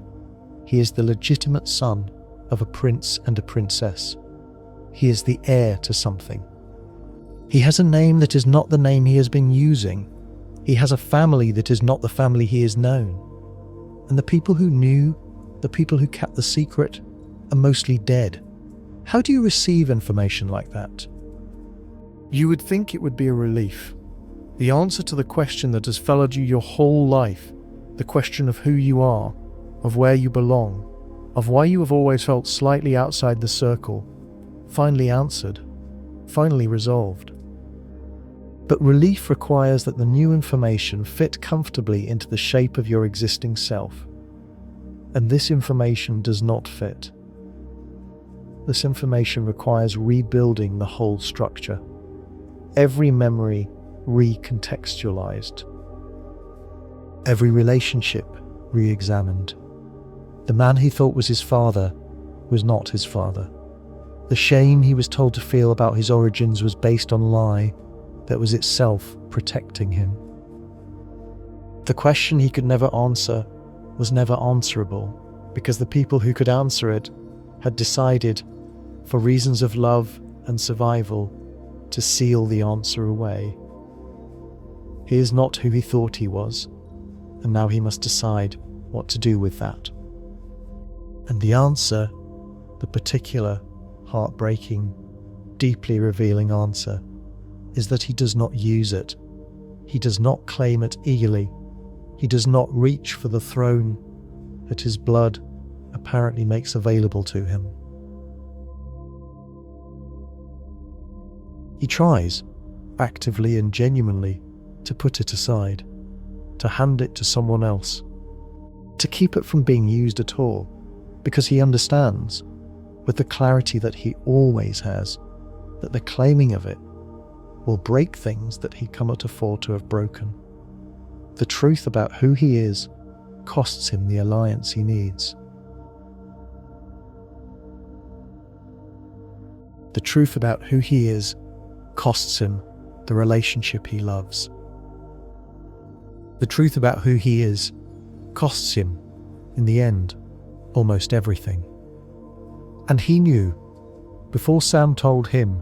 He is the legitimate son of a prince and a princess. He is the heir to something. He has a name that is not the name he has been using. He has a family that is not the family he is known. And the people who knew, the people who kept the secret, are mostly dead. How do you receive information like that? You would think it would be a relief. The answer to the question that has followed you your whole life, the question of who you are, of where you belong, of why you have always felt slightly outside the circle, finally answered, finally resolved. But relief requires that the new information fit comfortably into the shape of your existing self. And this information does not fit. This information requires rebuilding the whole structure. Every memory recontextualized. Every relationship re-examined. The man he thought was his father was not his father. The shame he was told to feel about his origins was based on lie that was itself protecting him. The question he could never answer was never answerable, because the people who could answer it had decided, for reasons of love and survival, to seal the answer away. He is not who he thought he was, and now he must decide what to do with that. And the answer, the particular, heartbreaking, deeply revealing answer, is that he does not use it. He does not claim it eagerly. He does not reach for the throne that his blood apparently makes available to him. He tries, actively and genuinely, to put it aside, to hand it to someone else, to keep it from being used at all, because he understands, with the clarity that he always has, that the claiming of it will break things that he cannot afford to have broken. The truth about who he is costs him the alliance he needs. The truth about who he is costs him the relationship he loves. The truth about who he is costs him, in the end, almost everything. And he knew, before Sam told him,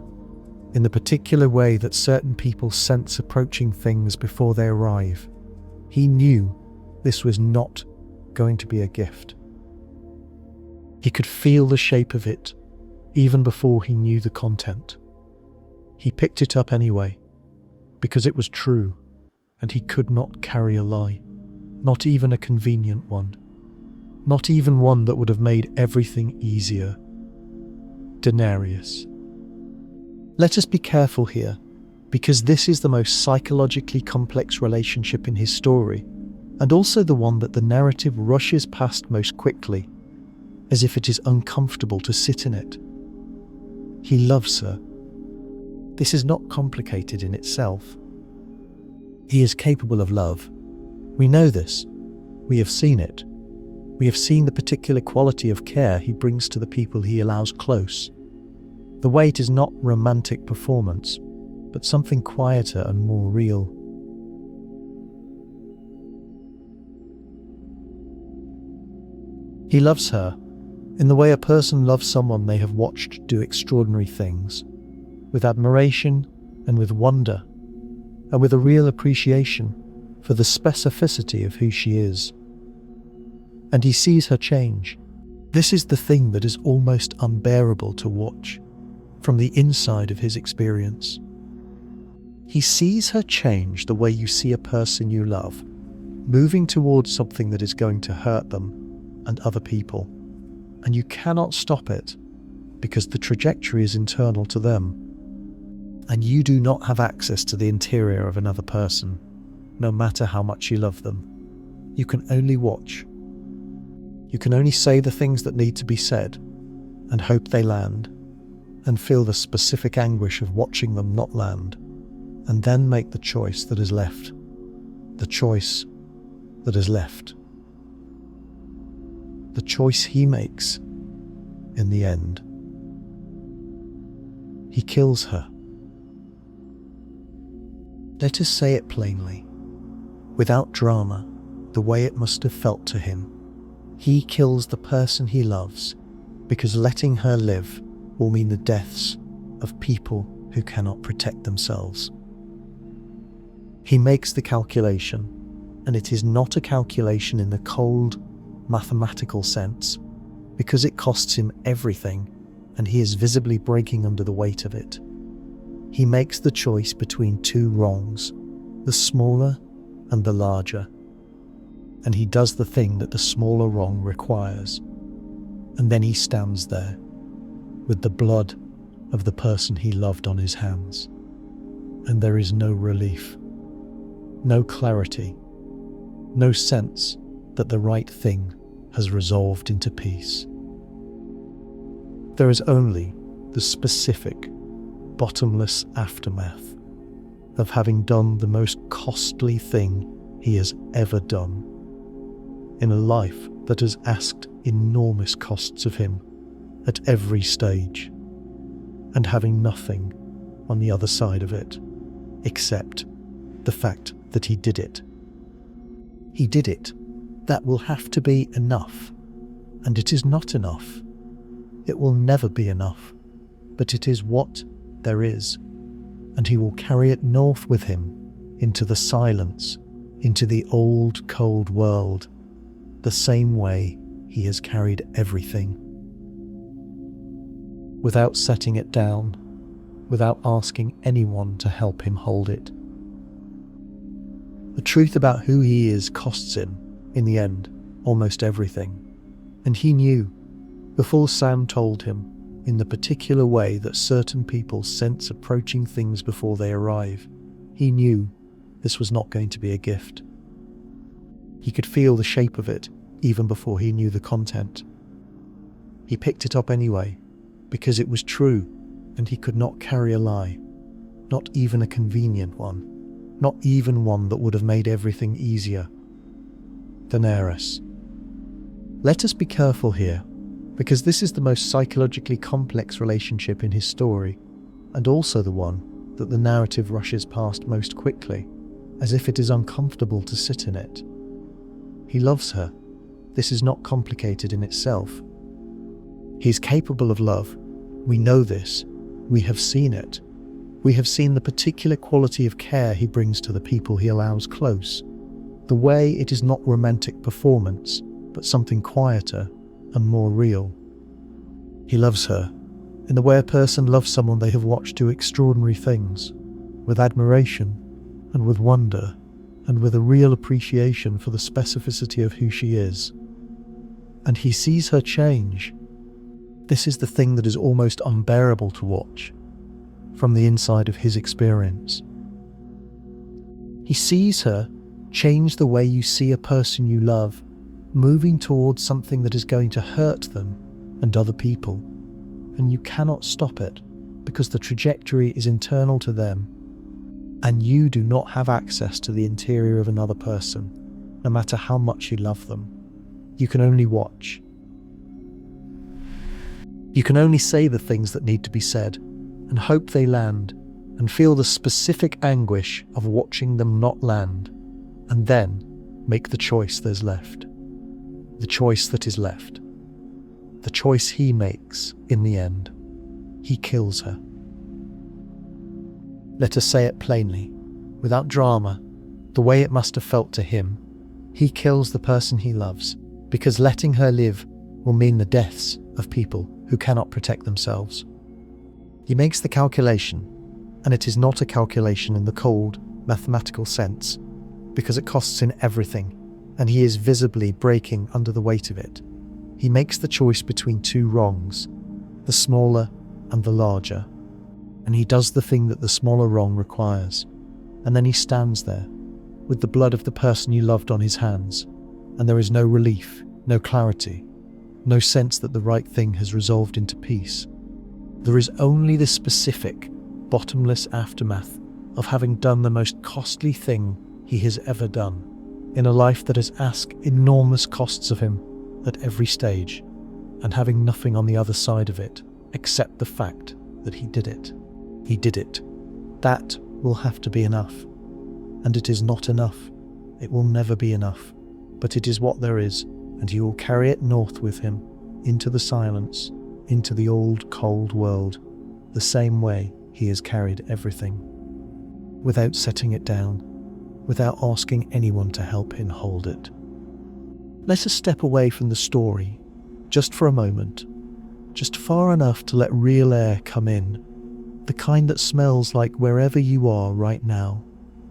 in the particular way that certain people sense approaching things before they arrive, he knew this was not going to be a gift. He could feel the shape of it, even before he knew the content. He picked it up anyway, because it was true, and he could not carry a lie, not even a convenient one, not even one that would have made everything easier. Denarius. Let us be careful here, because this is the most psychologically complex relationship in his story, and also the one that the narrative rushes past most quickly, as if it is uncomfortable to sit in it, He loves her. This is not complicated in itself. He is capable of love. We know this. We have seen it. We have seen the particular quality of care he brings to the people he allows close. The way it is not romantic performance, but something quieter and more real. He loves her in the way a person loves someone they have watched do extraordinary things, with admiration and with wonder, and with a real appreciation for the specificity of who she is. And he sees her change. This is the thing that is almost unbearable to watch from the inside of his experience. He sees her change the way you see a person you love, moving towards something that is going to hurt them and other people, and you cannot stop it because the trajectory is internal to them, and you do not have access to the interior of another person, no matter how much you love them. You can only watch. You can only say the things that need to be said and hope they land, and feel the specific anguish of watching them not land, and then make the choice that is left. The choice that is left. The choice he makes in the end. He kills her. Let us say it plainly, without drama, the way it must have felt to him. He kills the person he loves because letting her live will mean the deaths of people who cannot protect themselves. He makes the calculation, and it is not a calculation in the cold, mathematical sense, because it costs him everything, and he is visibly breaking under the weight of it. He makes the choice between two wrongs, the smaller and the larger, and he does the thing that the smaller wrong requires, and then he stands there with the blood of the person he loved on his hands, and there is no relief, no clarity, no sense that the right thing has resolved into peace. There is only the specific, bottomless aftermath of having done the most costly thing he has ever done, in a life that has asked enormous costs of him at every stage, and having nothing on the other side of it, except the fact that he did it. He did it. That will have to be enough, and it is not enough. It will never be enough, but it is what there is, and he will carry it north with him into the silence, into the old cold world, the same way he has carried everything. Without setting it down, without asking anyone to help him hold it. The truth about who he is costs him, in the end, almost everything. And he knew, before Sam told him, in the particular way that certain people sense approaching things before they arrive, he knew this was not going to be a gift. He could feel the shape of it even before he knew the content. He picked it up anyway, because it was true, and he could not carry a lie, not even a convenient one, not even one that would have made everything easier. Daenerys. Let us be careful here, because this is the most psychologically complex relationship in his story, and also the one that the narrative rushes past most quickly, as if it is uncomfortable to sit in it. He loves her. This is not complicated in itself. He is capable of love. We know this. We have seen it. We have seen the particular quality of care he brings to the people he allows close. The way it is not romantic performance, but something quieter and more real. He loves her in the way a person loves someone they have watched do extraordinary things, with admiration and with wonder and with a real appreciation for the specificity of who she is. And he sees her change. This is the thing that is almost unbearable to watch from the inside of his experience. He sees her change the way you see a person you love, moving towards something that is going to hurt them and other people, and you cannot stop it because the trajectory is internal to them, and you do not have access to the interior of another person, no matter how much you love them. You can only watch. You can only say the things that need to be said, and hope they land, and feel the specific anguish of watching them not land, and then make the choice there's left. The choice that is left. The choice he makes in the end. He kills her. Let us say it plainly, without drama, the way it must have felt to him. He kills the person he loves, because letting her live will mean the deaths of people who cannot protect themselves. He makes the calculation, and it is not a calculation in the cold, mathematical sense, because it costs him everything, and he is visibly breaking under the weight of it. He makes the choice between two wrongs, the smaller and the larger, and he does the thing that the smaller wrong requires, and then he stands there, with the blood of the person you loved on his hands, and there is no relief, no clarity, no sense that the right thing has resolved into peace. There is only the specific, bottomless aftermath of having done the most costly thing he has ever done, in a life that has asked enormous costs of him at every stage, and having nothing on the other side of it, except the fact that he did it. He did it. That will have to be enough. And it is not enough. It will never be enough. But it is what there is, and he will carry it north with him, into the silence, into the old cold world, the same way he has carried everything, without setting it down, without asking anyone to help him hold it. Let us step away from the story, just for a moment, just far enough to let real air come in, the kind that smells like wherever you are right now,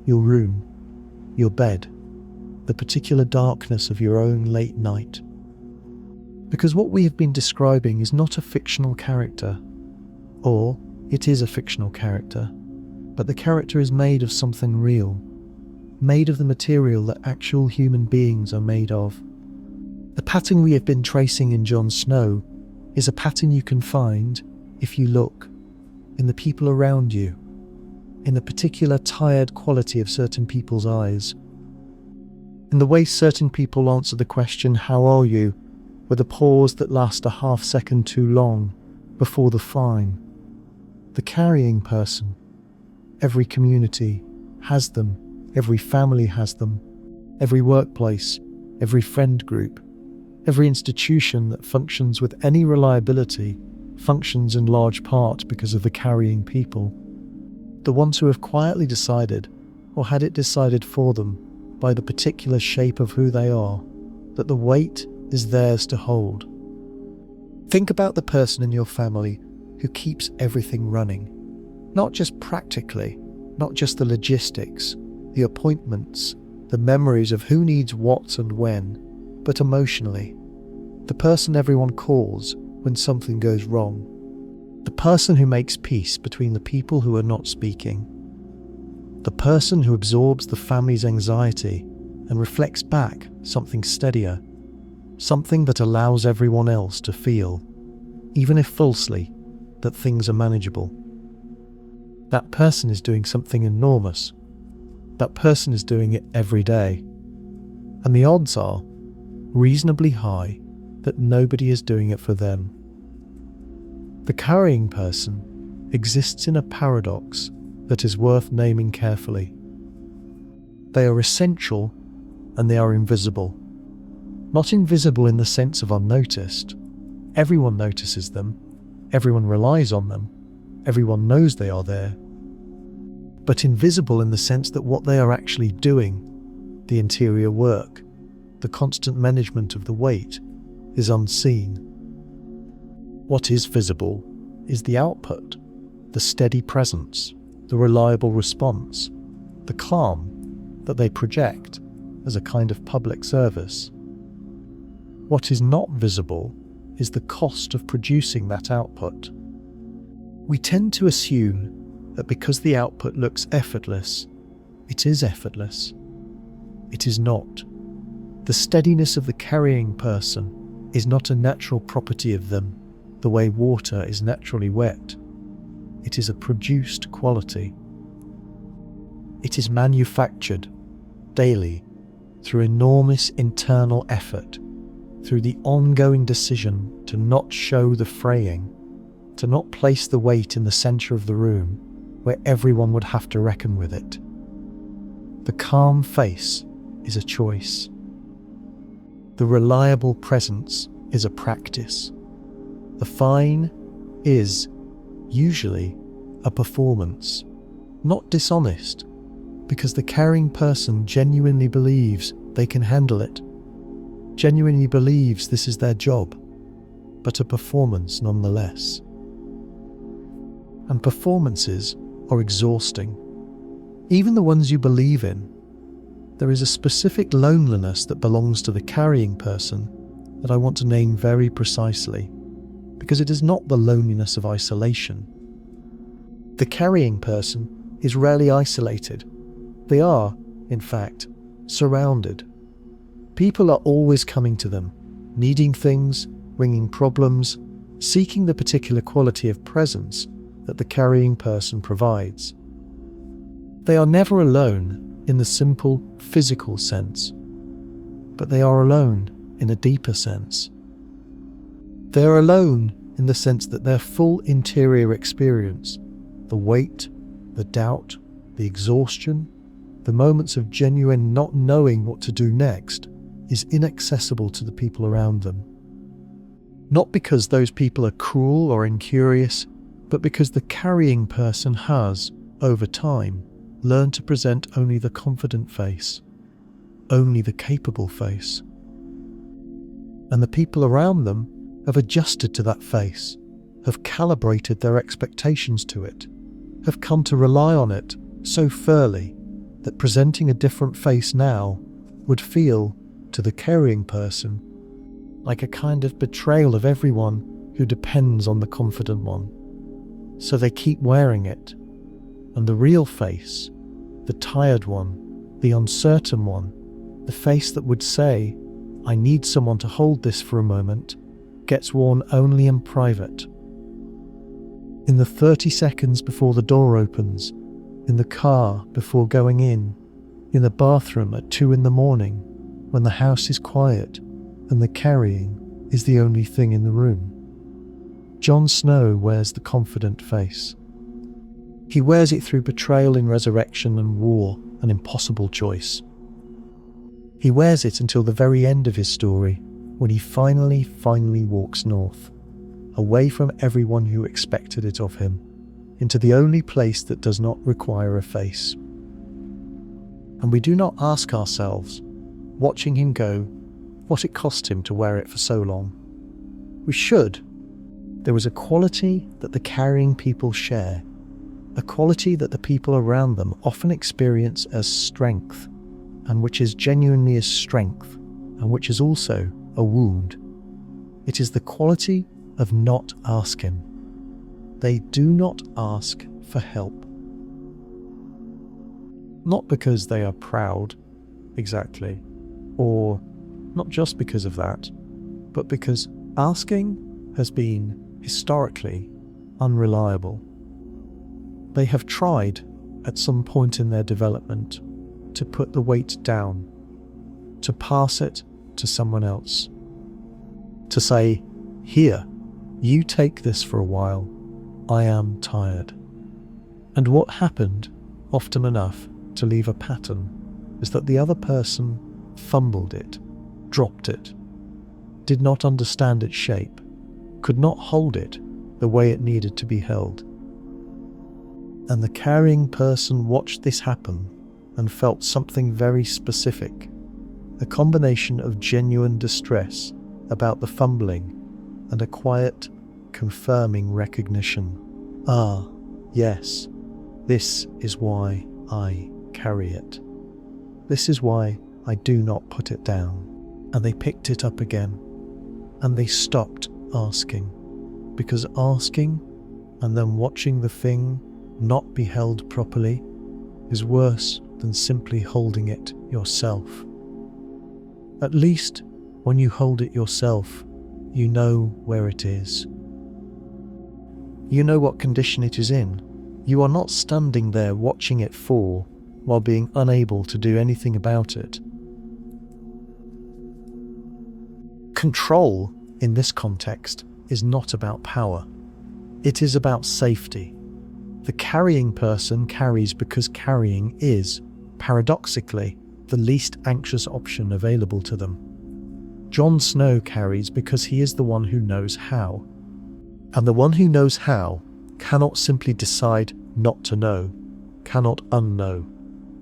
your room, your bed, the particular darkness of your own late night. Because what we have been describing is not a fictional character, or it is a fictional character, but the character is made of something real, made of the material that actual human beings are made of. The pattern we have been tracing in Jon Snow is a pattern you can find, if you look, in the people around you, in the particular tired quality of certain people's eyes, in the way certain people answer the question, "How are you?" with a pause that lasts a half second too long before the fine. The carrying person. Every community has them, every family has them, every workplace, every friend group, every institution that functions with any reliability functions in large part because of the carrying people. The ones who have quietly decided, or had it decided for them, by the particular shape of who they are, that the weight is theirs to hold. Think about the person in your family who keeps everything running. Not just practically, not just the logistics, the appointments, the memories of who needs what and when, but emotionally. The person everyone calls when something goes wrong. The person who makes peace between the people who are not speaking. The person who absorbs the family's anxiety and reflects back something steadier, something that allows everyone else to feel, even if falsely, that things are manageable. That person is doing something enormous. That person is doing it every day. And the odds are reasonably high that nobody is doing it for them. The carrying person exists in a paradox that is worth naming carefully. They are essential and they are invisible. Not invisible in the sense of unnoticed. Everyone notices them, everyone relies on them, everyone knows they are there. But invisible in the sense that what they are actually doing, the interior work, the constant management of the weight, is unseen. What is visible is the output, the steady presence, the reliable response, the calm that they project as a kind of public service. What is not visible is the cost of producing that output. We tend to assume that because the output looks effortless, it is effortless. It is not. The steadiness of the carrying person is not a natural property of them, the way water is naturally wet. it is a produced quality. It is manufactured daily through enormous internal effort, through the ongoing decision to not show the fraying, to not place the weight in the centre of the room where everyone would have to reckon with it. The calm face is a choice. The reliable presence is a practice. The fine is, usually, a performance, not dishonest, because the caring person genuinely believes they can handle it, genuinely believes this is their job, but a performance nonetheless. And performances are exhausting. Even the ones you believe in. There is a specific loneliness that belongs to the carrying person that I want to name very precisely, because it is not the loneliness of isolation. The carrying person is rarely isolated. They are, in fact, surrounded. People are always coming to them, needing things, bringing problems, seeking the particular quality of presence that the carrying person provides. They are never alone in the simple physical sense, but they are alone in a deeper sense. They are alone in the sense that their full interior experience, the weight, the doubt, the exhaustion, the moments of genuine not knowing what to do next, is inaccessible to the people around them. Not because those people are cruel or incurious, but because the carrying person has, over time, learned to present only the confident face, only the capable face. And the people around them have adjusted to that face, have calibrated their expectations to it, have come to rely on it so firmly that presenting a different face now would feel, to the carrying person, like a kind of betrayal of everyone who depends on the confident one. So they keep wearing it, and the real face, the tired one, the uncertain one, the face that would say, "I need someone to hold this for a moment," gets worn only in private. In the 30 seconds before the door opens, in the car before going in the bathroom at 2 a.m, when the house is quiet and the carrying is the only thing in the room. Jon Snow wears the confident face. He wears it through betrayal in resurrection and war, an impossible choice. He wears it until the very end of his story, when he finally walks north, away from everyone who expected it of him, into the only place that does not require a face. And we do not ask ourselves, watching him go, what it cost him to wear it for so long. We should. There is a quality that the carrying people share, a quality that the people around them often experience as strength, and which is genuinely a strength, and which is also a wound. It is the quality of not asking. They do not ask for help. Not because they are proud, exactly, or not just because of that, but because asking has been, historically, unreliable. They have tried, at some point in their development, to put the weight down, to pass it to someone else, to say, "Here, you take this for a while, I am tired." And what happened, often enough, to leave a pattern, is that the other person fumbled it, dropped it, did not understand its shape, could not hold it the way it needed to be held. And the carrying person watched this happen and felt something very specific, a combination of genuine distress about the fumbling and a quiet, confirming recognition. Ah, yes, this is why I carry it. This is why I do not put it down. And they picked it up again, and they stopped asking, because asking and then watching the thing not be held properly is worse than simply holding it yourself. At least when you hold it yourself, you know where it is. You know what condition it is in. You are not standing there watching it fall while being unable to do anything about it. Control, in this context, is not about power. It is about safety. The carrying person carries because carrying is, paradoxically, the least anxious option available to them. Jon Snow carries because he is the one who knows how. And the one who knows how cannot simply decide not to know, cannot unknow,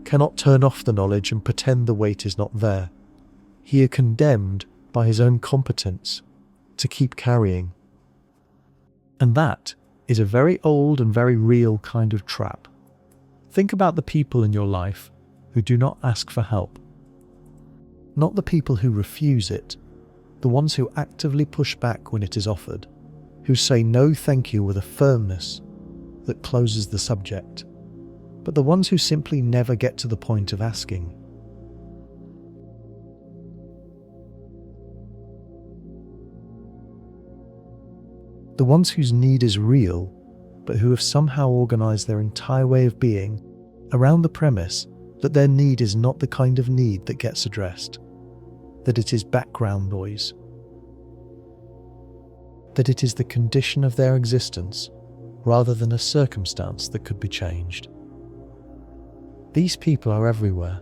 cannot turn off the knowledge and pretend the weight is not there. He is condemned by his own competence to keep carrying. And that is a very old and very real kind of trap. Think about the people in your life who do not ask for help. Not the people who refuse it, the ones who actively push back when it is offered, who say no thank you with a firmness that closes the subject, but the ones who simply never get to the point of asking. The ones whose need is real, but who have somehow organized their entire way of being around the premise that their need is not the kind of need that gets addressed, that it is background noise, that it is the condition of their existence rather than a circumstance that could be changed. These people are everywhere.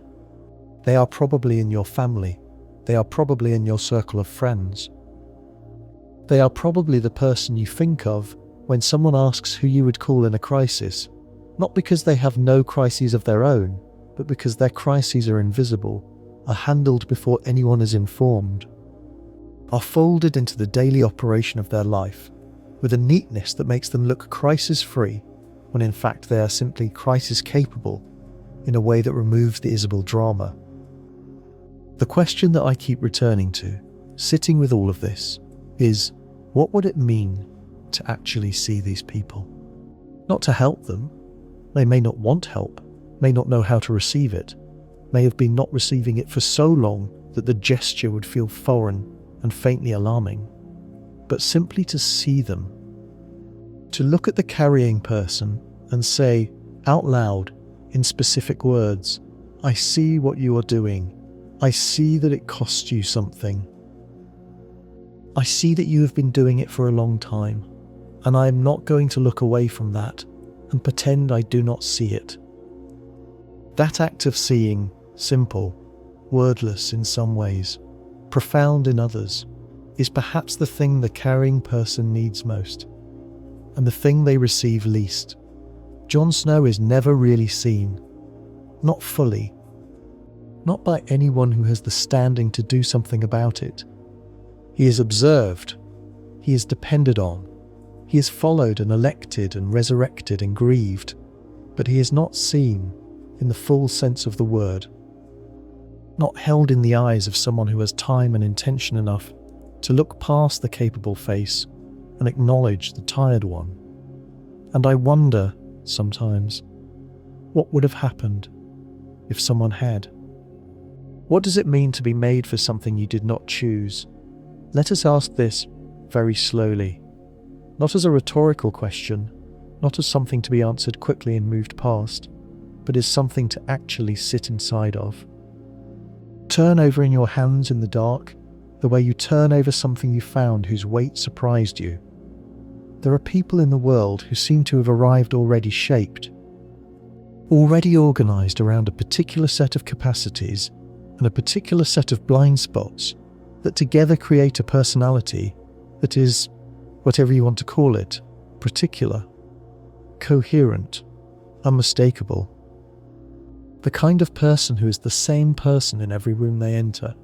They are probably in your family. They are probably in your circle of friends. They are probably the person you think of when someone asks who you would call in a crisis, not because they have no crises of their own, but because their crises are invisible, are handled before anyone is informed, are folded into the daily operation of their life, with a neatness that makes them look crisis-free, when in fact they are simply crisis-capable, in a way that removes the Isabel drama. The question that I keep returning to, sitting with all of this, is what would it mean to actually see these people? Not to help them. They may not want help, may not know how to receive it, may have been not receiving it for so long that the gesture would feel foreign and faintly alarming, but simply to see them. To look at the carrying person and say out loud in specific words, I see what you are doing. I see that it costs you something. I see that you have been doing it for a long time, and I am not going to look away from that and pretend I do not see it. That act of seeing, simple, wordless in some ways, profound in others, is perhaps the thing the carrying person needs most, and the thing they receive least. Jon Snow is never really seen, not fully, not by anyone who has the standing to do something about it. He is observed, he is depended on, he is followed and elected and resurrected and grieved, but he is not seen in the full sense of the word, not held in the eyes of someone who has time and intention enough to look past the capable face and acknowledge the tired one. And I wonder, sometimes, what would have happened if someone had? What does it mean to be made for something you did not choose? Let us ask this very slowly, not as a rhetorical question, not as something to be answered quickly and moved past, but as something to actually sit inside of. Turn over in your hands in the dark, the way you turn over something you found whose weight surprised you. There are people in the world who seem to have arrived already shaped, already organised around a particular set of capacities and a particular set of blind spots that together create a personality that is, whatever you want to call it, particular, coherent, unmistakable. The kind of person who is the same person in every room they enter,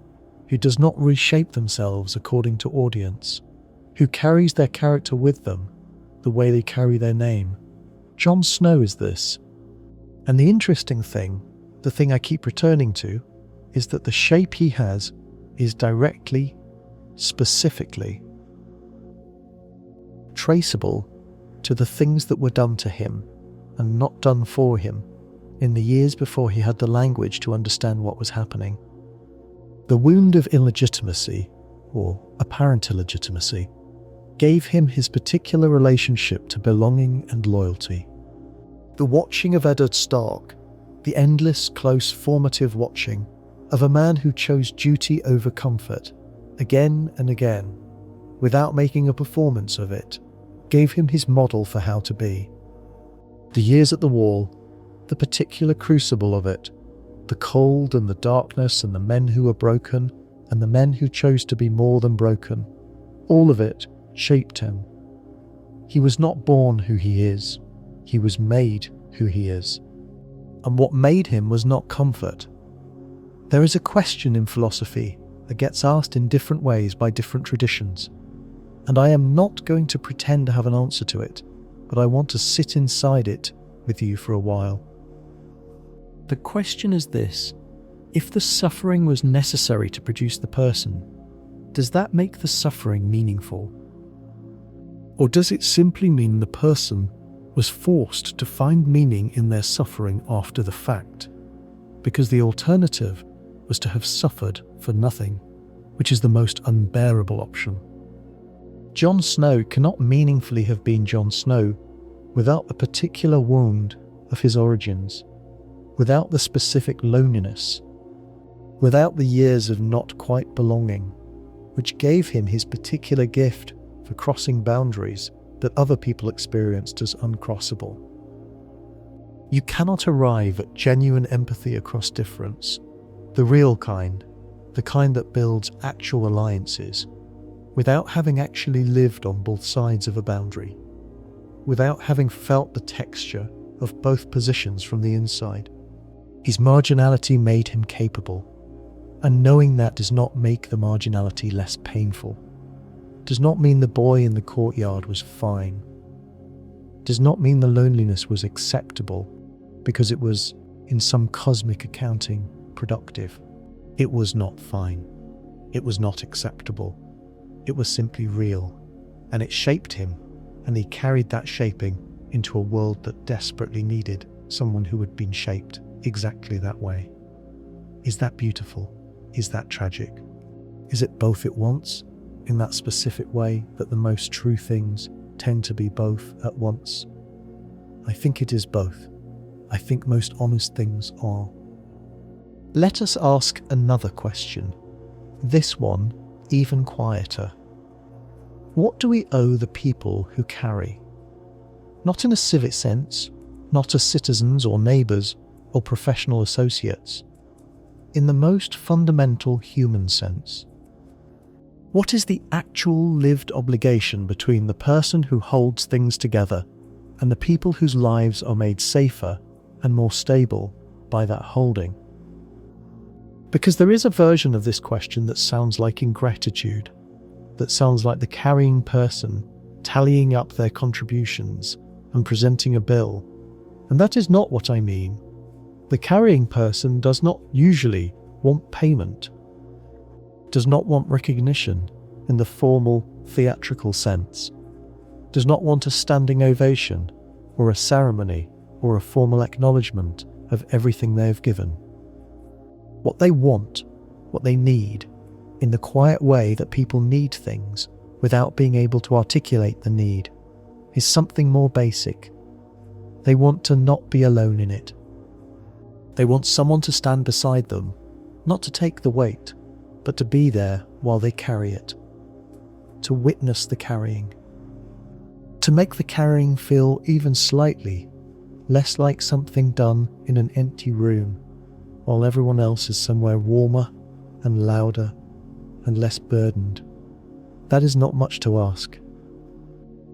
who does not reshape themselves according to audience, who carries their character with them the way they carry their name. Jon Snow is this. And the interesting thing, the thing I keep returning to, is that the shape he has is directly, specifically, traceable to the things that were done to him and not done for him in the years before he had the language to understand what was happening. The wound of illegitimacy, or apparent illegitimacy, gave him his particular relationship to belonging and loyalty. The watching of Eddard Stark, the endless, close, formative watching of a man who chose duty over comfort, again and again, without making a performance of it, gave him his model for how to be. The years at the wall, the particular crucible of it, the cold and the darkness and the men who were broken and the men who chose to be more than broken, all of it shaped him. He was not born who he is, he was made who he is. And what made him was not comfort. There is a question in philosophy that gets asked in different ways by different traditions, and I am not going to pretend to have an answer to it, but I want to sit inside it with you for a while. The question is this: if the suffering was necessary to produce the person, does that make the suffering meaningful? Or does it simply mean the person was forced to find meaning in their suffering after the fact, because the alternative was to have suffered for nothing, which is the most unbearable option? Jon Snow cannot meaningfully have been Jon Snow without the particular wound of his origins, without the specific loneliness, without the years of not quite belonging, which gave him his particular gift for crossing boundaries that other people experienced as uncrossable. You cannot arrive at genuine empathy across difference, the real kind, the kind that builds actual alliances, without having actually lived on both sides of a boundary, without having felt the texture of both positions from the inside. His marginality made him capable, and knowing that does not make the marginality less painful, does not mean the boy in the courtyard was fine, does not mean the loneliness was acceptable because it was, in some cosmic accounting, productive. It was not fine. It was not acceptable. It was simply real, and it shaped him, and he carried that shaping into a world that desperately needed someone who had been shaped exactly that way. Is that beautiful? Is that tragic? Is it both at once, in that specific way that the most true things tend to be both at once? I think it is both. I think most honest things are. Let us ask another question, this one even quieter. What do we owe the people who carry? Not in a civic sense, not as citizens or neighbours or professional associates, in the most fundamental human sense. What is the actual lived obligation between the person who holds things together and the people whose lives are made safer and more stable by that holding? Because there is a version of this question that sounds like ingratitude, that sounds like the carrying person tallying up their contributions and presenting a bill, and that is not what I mean. The carrying person does not usually want payment, does not want recognition in the formal, theatrical sense, does not want a standing ovation or a ceremony or a formal acknowledgement of everything they have given. What they want, what they need, in the quiet way that people need things without being able to articulate the need, is something more basic. They want to not be alone in it. They want someone to stand beside them, not to take the weight, but to be there while they carry it, to witness the carrying, to make the carrying feel even slightly less like something done in an empty room, while everyone else is somewhere warmer and louder and less burdened. That is not much to ask.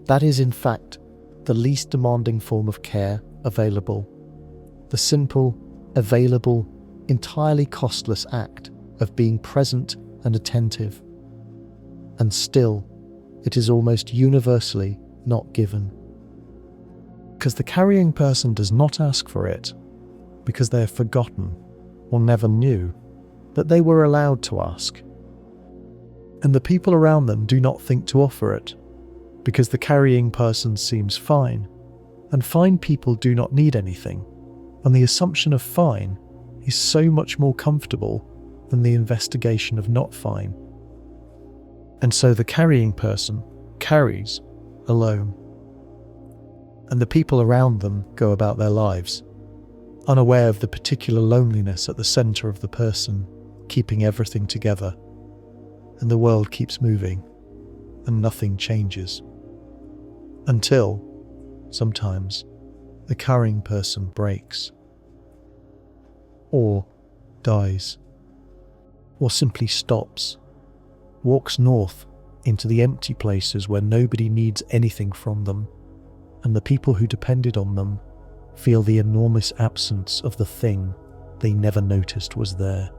That is, in fact, the least demanding form of care available, the simple, available, entirely costless act of being present and attentive. And still, it is almost universally not given. Because the carrying person does not ask for it, because they have forgotten or never knew that they were allowed to ask. And the people around them do not think to offer it, because the carrying person seems fine, and fine people do not need anything, and the assumption of fine is so much more comfortable than the investigation of not fine. And so the carrying person carries alone. And the people around them go about their lives, unaware of the particular loneliness at the centre of the person keeping everything together. And the world keeps moving, and nothing changes. Until, sometimes, the carrying person breaks, or dies, or simply stops, walks north into the empty places where nobody needs anything from them, and the people who depended on them feel the enormous absence of the thing they never noticed was there.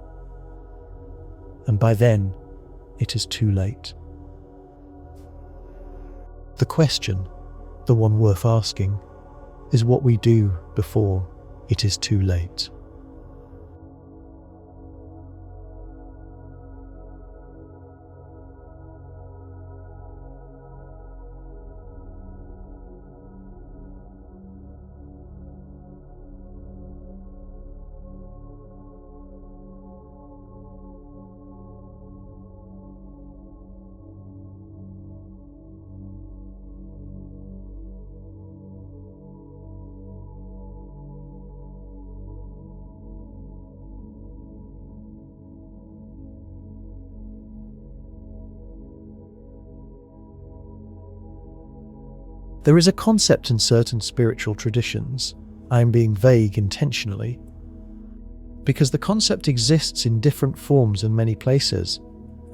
And by then, it is too late. The question, the one worth asking, is what we do before it is too late. There is a concept in certain spiritual traditions, I am being vague intentionally, because the concept exists in different forms in many places,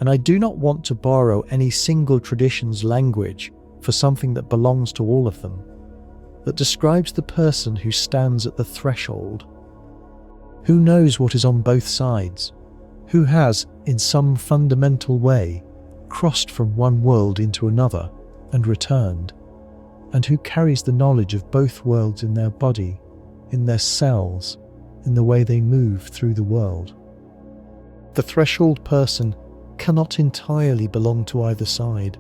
and I do not want to borrow any single tradition's language for something that belongs to all of them, that describes the person who stands at the threshold, who knows what is on both sides, who has, in some fundamental way, crossed from one world into another and returned, and who carries the knowledge of both worlds in their body, in their cells, in the way they move through the world. The threshold person cannot entirely belong to either side.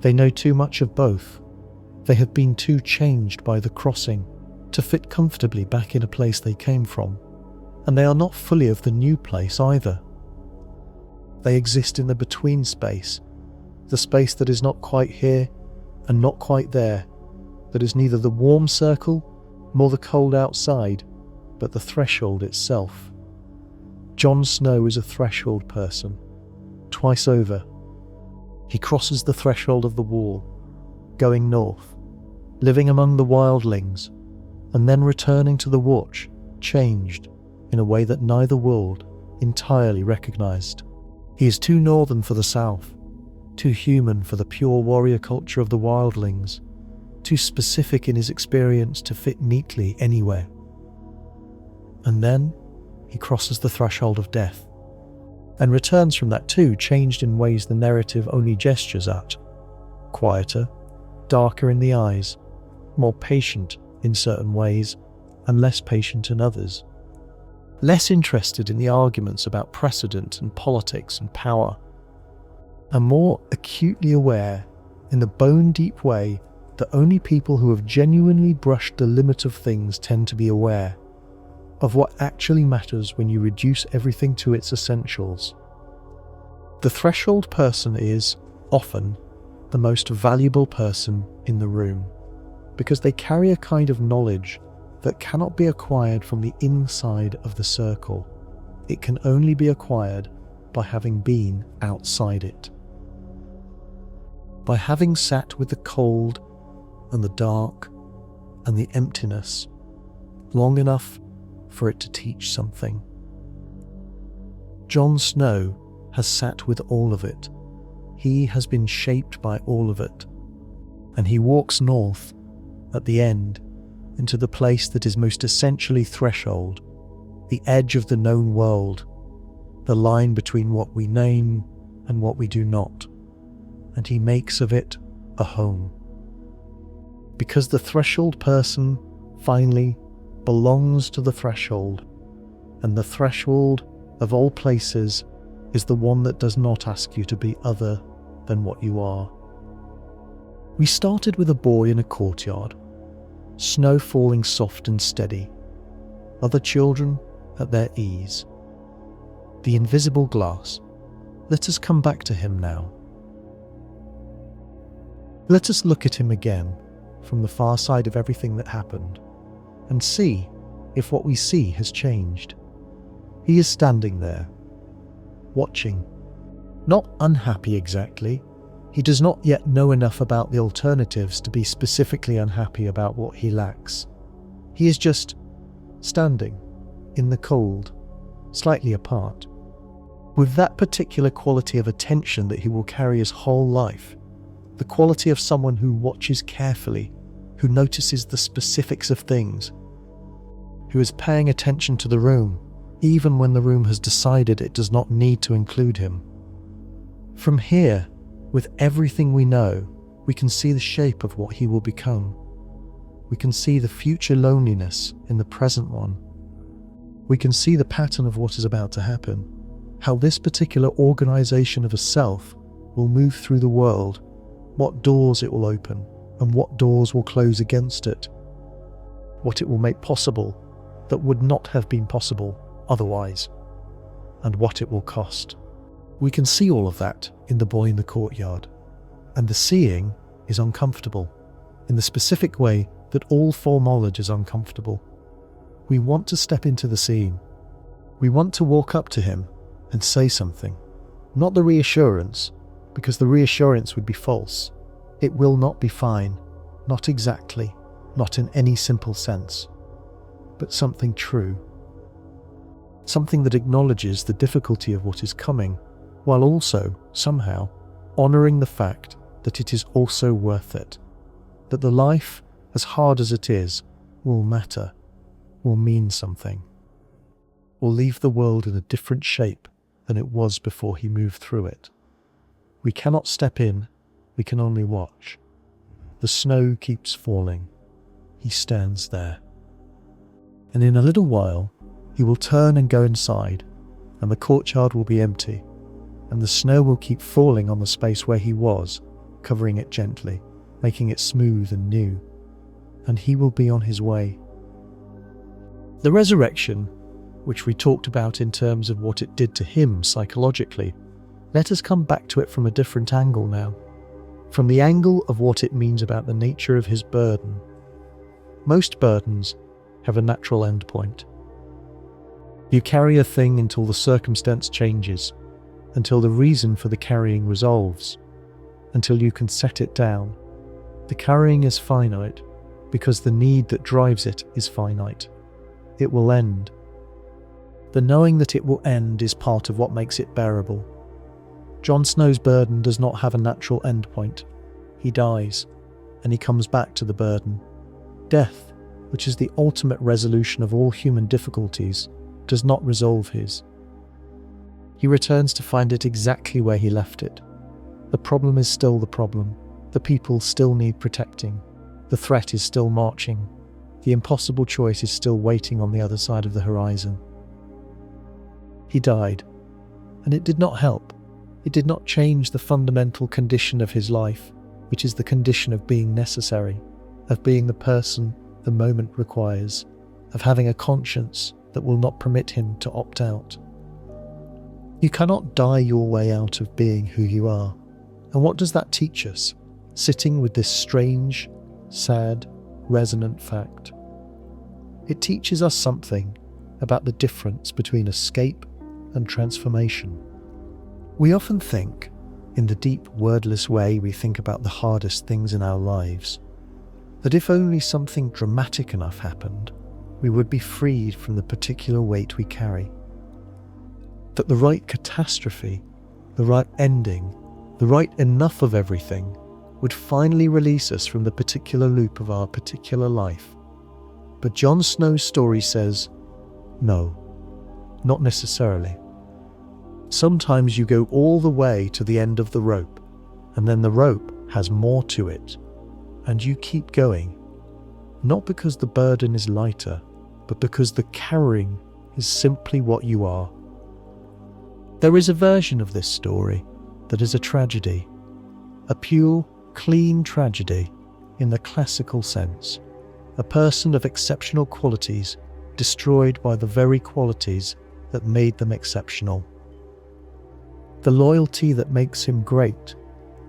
They know too much of both. They have been too changed by the crossing to fit comfortably back in a place they came from, and they are not fully of the new place either. They exist in the between space, the space that is not quite here and not quite there, that is neither the warm circle nor the cold outside, but the threshold itself. Jon Snow is a threshold person, twice over. He crosses the threshold of the wall, going north, living among the wildlings, and then returning to the Watch, changed in a way that neither world entirely recognized. He is too northern for the south, too human for the pure warrior culture of the wildlings, too specific in his experience to fit neatly anywhere. And then he crosses the threshold of death, and returns from that too, changed in ways the narrative only gestures at. Quieter, darker in the eyes, more patient in certain ways, and less patient in others. Less interested in the arguments about precedent and politics and power, and more acutely aware, in the bone-deep way that only people who have genuinely brushed the limit of things tend to be aware, of what actually matters when you reduce everything to its essentials. The threshold person is, often, the most valuable person in the room, because they carry a kind of knowledge that cannot be acquired from the inside of the circle. It can only be acquired by having been outside it. By having sat with the cold and the dark and the emptiness long enough for it to teach something. Jon Snow has sat with all of it. He has been shaped by all of it. And he walks north, at the end, into the place that is most essentially threshold, the edge of the known world, the line between what we name and what we do not. And he makes of it a home. Because the threshold person, finally, belongs to the threshold, and the threshold of all places is the one that does not ask you to be other than what you are. We started with a boy in a courtyard, snow falling soft and steady, other children at their ease. The invisible glass. Let us come back to him now. Let us look at him again from the far side of everything that happened and see if what we see has changed. He is standing there, watching. Not unhappy exactly. He does not yet know enough about the alternatives to be specifically unhappy about what he lacks. He is just standing in the cold, slightly apart, with that particular quality of attention that he will carry his whole life, the quality of someone who watches carefully, who notices the specifics of things, who is paying attention to the room, even when the room has decided it does not need to include him. From here, with everything we know, we can see the shape of what he will become. We can see the future loneliness in the present one. We can see the pattern of what is about to happen, how this particular organization of a self will move through the world, what doors it will open, and what doors will close against it, what it will make possible that would not have been possible otherwise, and what it will cost. We can see all of that in the boy in the courtyard, and the seeing is uncomfortable, in the specific way that all foreknowledge is uncomfortable. We want to step into the scene. We want to walk up to him and say something. Not the reassurance, because the reassurance would be false. It will not be fine, not exactly, not in any simple sense, but something true. Something that acknowledges the difficulty of what is coming, while also, somehow, honouring the fact that it is also worth it, that the life, as hard as it is, will matter, will mean something, will leave the world in a different shape than it was before he moved through it. We cannot step in, we can only watch. The snow keeps falling. He stands there. And in a little while, he will turn and go inside, and the courtyard will be empty, and the snow will keep falling on the space where he was, covering it gently, making it smooth and new, and he will be on his way. The resurrection, which we talked about in terms of what it did to him psychologically, let us come back to it from a different angle now, from the angle of what it means about the nature of his burden. Most burdens have a natural endpoint. You carry a thing until the circumstance changes, until the reason for the carrying resolves, until you can set it down. The carrying is finite because the need that drives it is finite. It will end. The knowing that it will end is part of what makes it bearable. Jon Snow's burden does not have a natural endpoint. He dies, and he comes back to the burden. Death, which is the ultimate resolution of all human difficulties, does not resolve his. He returns to find it exactly where he left it. The problem is still the problem. The people still need protecting. The threat is still marching. The impossible choice is still waiting on the other side of the horizon. He died, and it did not help. It did not change the fundamental condition of his life, which is the condition of being necessary, of being the person the moment requires, of having a conscience that will not permit him to opt out. You cannot die your way out of being who you are. And what does that teach us, sitting with this strange, sad, resonant fact? It teaches us something about the difference between escape and transformation. We often think, in the deep, wordless way we think about the hardest things in our lives, that if only something dramatic enough happened, we would be freed from the particular weight we carry. That the right catastrophe, the right ending, the right enough of everything would finally release us from the particular loop of our particular life. But Jon Snow's story says, no, not necessarily. Sometimes you go all the way to the end of the rope, and then the rope has more to it, and you keep going, not because the burden is lighter, but because the carrying is simply what you are. There is a version of this story that is a tragedy, a pure, clean tragedy in the classical sense, a person of exceptional qualities destroyed by the very qualities that made them exceptional. The loyalty that makes him great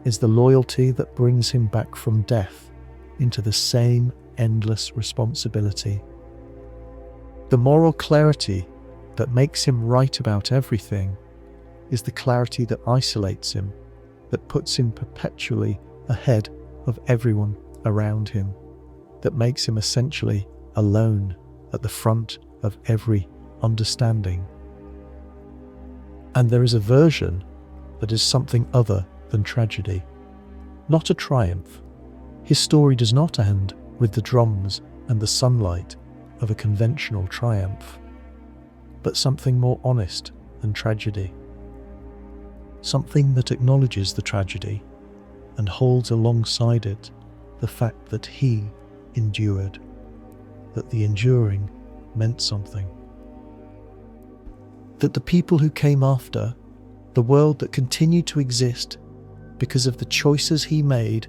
is the loyalty that brings him back from death into the same endless responsibility. The moral clarity that makes him right about everything is the clarity that isolates him, that puts him perpetually ahead of everyone around him, that makes him essentially alone at the front of every understanding. And there is a version that is something other than tragedy, not a triumph. His story does not end with the drums and the sunlight of a conventional triumph, but something more honest than tragedy. Something that acknowledges the tragedy and holds alongside it the fact that he endured, that the enduring meant something. That the people who came after, the world that continued to exist because of the choices he made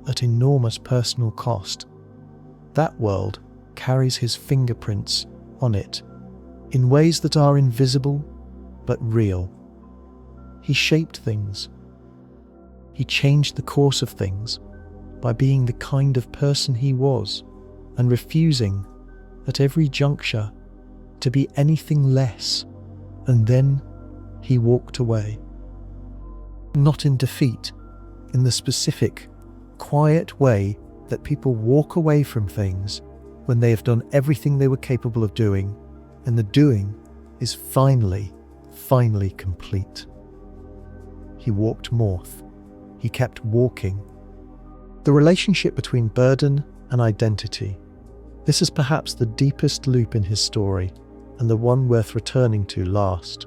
at enormous personal cost, that world carries his fingerprints on it in ways that are invisible but real. He shaped things. He changed the course of things by being the kind of person he was and refusing at every juncture to be anything less. And then he walked away. Not in defeat, in the specific, quiet way that people walk away from things when they have done everything they were capable of doing, and the doing is finally complete. He walked north. He kept walking. The relationship between burden and identity. This is perhaps the deepest loop in his story, and the one worth returning to last.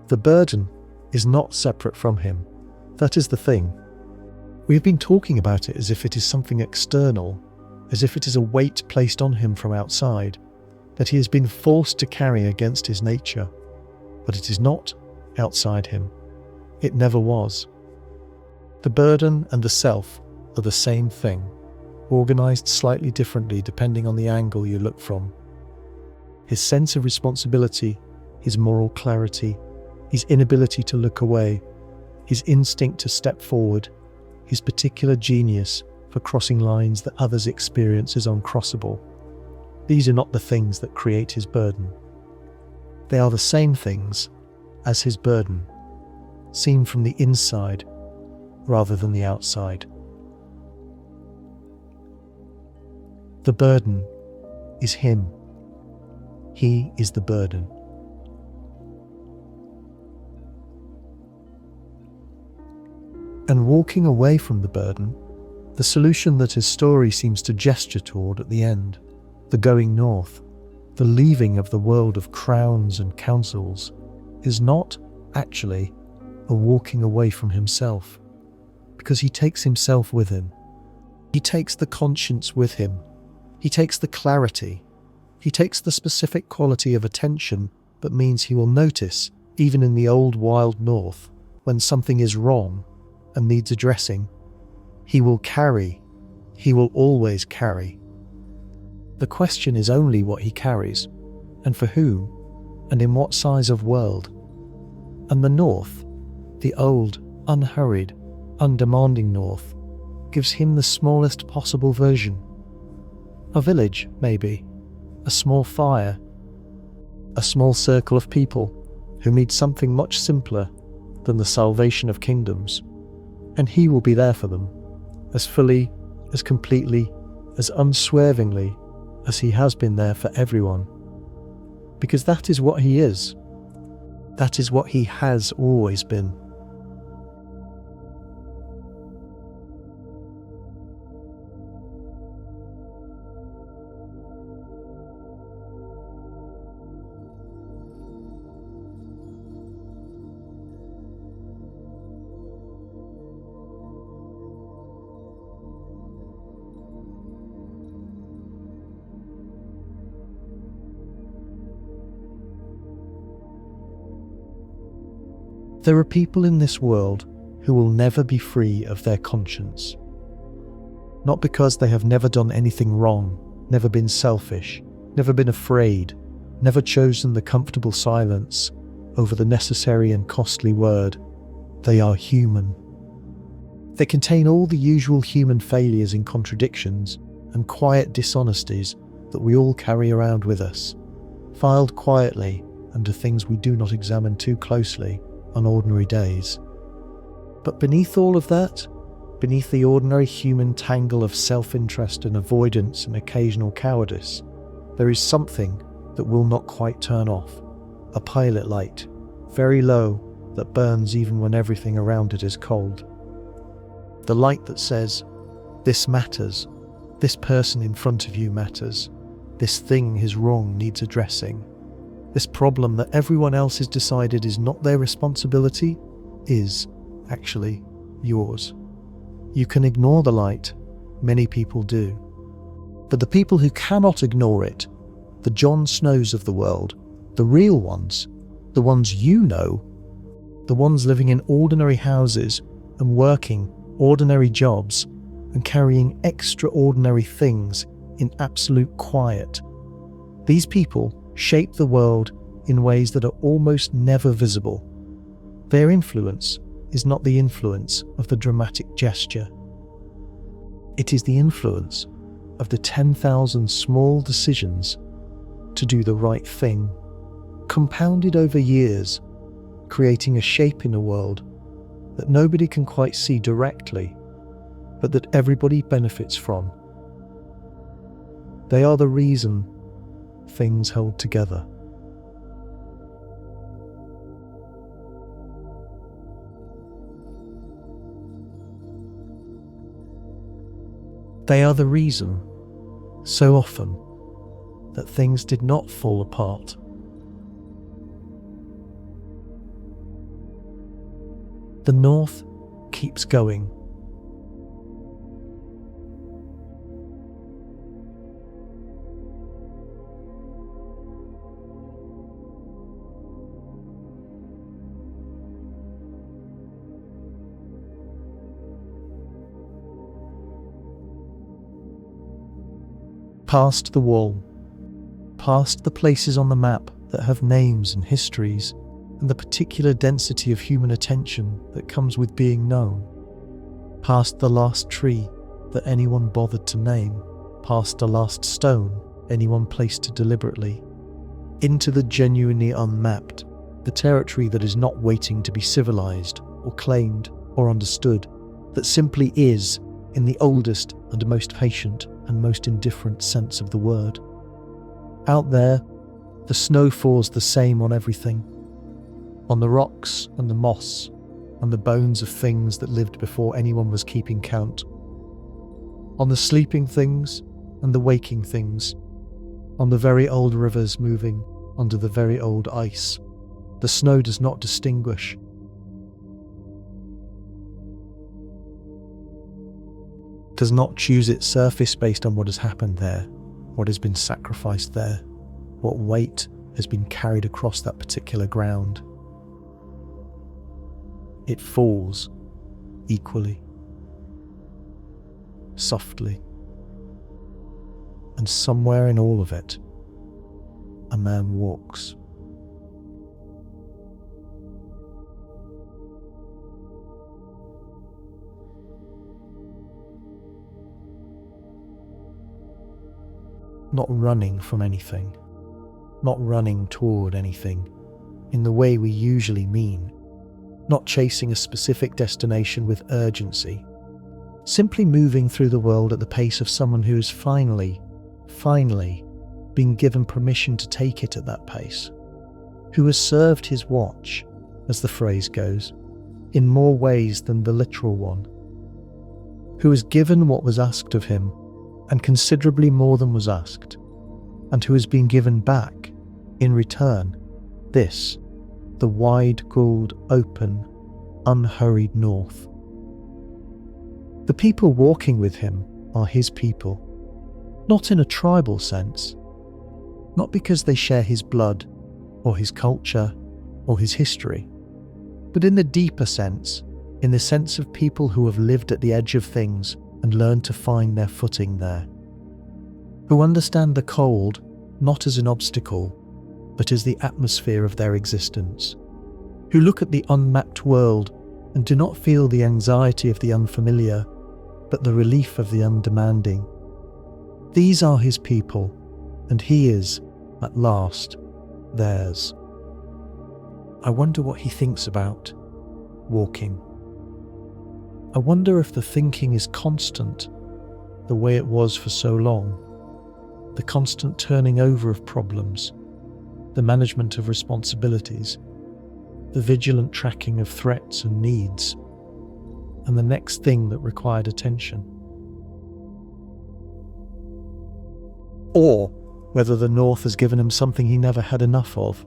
The burden is not separate from him. That is the thing. We have been talking about it as if it is something external, as if it is a weight placed on him from outside, that he has been forced to carry against his nature. But it is not outside him. It never was. The burden and the self are the same thing, organized slightly differently depending on the angle you look from. His sense of responsibility, his moral clarity, his inability to look away, his instinct to step forward, his particular genius for crossing lines that others experience as uncrossable. These are not the things that create his burden. They are the same things as his burden, seen from the inside rather than the outside. The burden is him. He is the burden. And walking away from the burden, the solution that his story seems to gesture toward at the end, the going north, the leaving of the world of crowns and councils, is not actually a walking away from himself, because he takes himself with him. He takes the conscience with him. He takes the clarity. He takes the specific quality of attention that means he will notice, even in the old wild north, when something is wrong and needs addressing. He will carry. He will always carry. The question is only what he carries, and for whom, and in what size of world. And the north, the old, unhurried, undemanding north, gives him the smallest possible version. A village, maybe. A small fire. A small circle of people who need something much simpler than the salvation of kingdoms. And he will be there for them, as fully, as completely, as unswervingly as he has been there for everyone. Because that is what he is. That is what he has always been. There are people in this world who will never be free of their conscience. Not because they have never done anything wrong, never been selfish, never been afraid, never chosen the comfortable silence over the necessary and costly word. They are human. They contain all the usual human failures and contradictions and quiet dishonesties that we all carry around with us, filed quietly under things we do not examine too closely on ordinary days. But beneath all of that, beneath the ordinary human tangle of self-interest and avoidance and occasional cowardice, there is something that will not quite turn off. A pilot light, very low, that burns even when everything around it is cold. The light that says, "This matters. This person in front of you matters. This thing is wrong, needs addressing. This problem that everyone else has decided is not their responsibility is actually yours." You can ignore the light. Many people do. But the people who cannot ignore it, the Jon Snows of the world, the real ones, the ones you know, the ones living in ordinary houses and working ordinary jobs and carrying extraordinary things in absolute quiet. These people shape the world in ways that are almost never visible. Their influence is not the influence of the dramatic gesture. It is the influence of the 10,000 small decisions to do the right thing, compounded over years, creating a shape in the world that nobody can quite see directly, but that everybody benefits from. They are the reason things hold together. They are the reason, so often, that things did not fall apart. The North keeps going. Past the wall, past the places on the map that have names and histories, and the particular density of human attention that comes with being known, past the last tree that anyone bothered to name, past the last stone anyone placed deliberately, into the genuinely unmapped, the territory that is not waiting to be civilized or claimed or understood, that simply is, in the oldest and most patient and most indifferent sense of the word. Out there, the snow falls the same on everything, on the rocks and the moss, on the bones of things that lived before anyone was keeping count, on the sleeping things and the waking things, on the very old rivers moving under the very old ice. The snow does not distinguish. Does not choose its surface based on what has happened there, what has been sacrificed there, what weight has been carried across that particular ground. It falls equally, softly, and somewhere in all of it, a man walks. Not running from anything, not running toward anything in the way we usually mean, not chasing a specific destination with urgency, simply moving through the world at the pace of someone who has finally been given permission to take it at that pace, who has served his watch, as the phrase goes, in more ways than the literal one, who has given what was asked of him and considerably more than was asked, and who has been given back, in return, this, the wide, gold, open, unhurried north. The people walking with him are his people, not in a tribal sense, not because they share his blood, or his culture, or his history, but in the deeper sense, in the sense of people who have lived at the edge of things and learned to find their footing there, who understand the cold not as an obstacle, but as the atmosphere of their existence, who look at the unmapped world and do not feel the anxiety of the unfamiliar, but the relief of the undemanding. These are his people, and he is, at last, theirs. I wonder what he thinks about walking. I wonder if the thinking is constant, the way it was for so long, the constant turning over of problems, the management of responsibilities, the vigilant tracking of threats and needs, and the next thing that required attention. Or whether the North has given him something he never had enough of,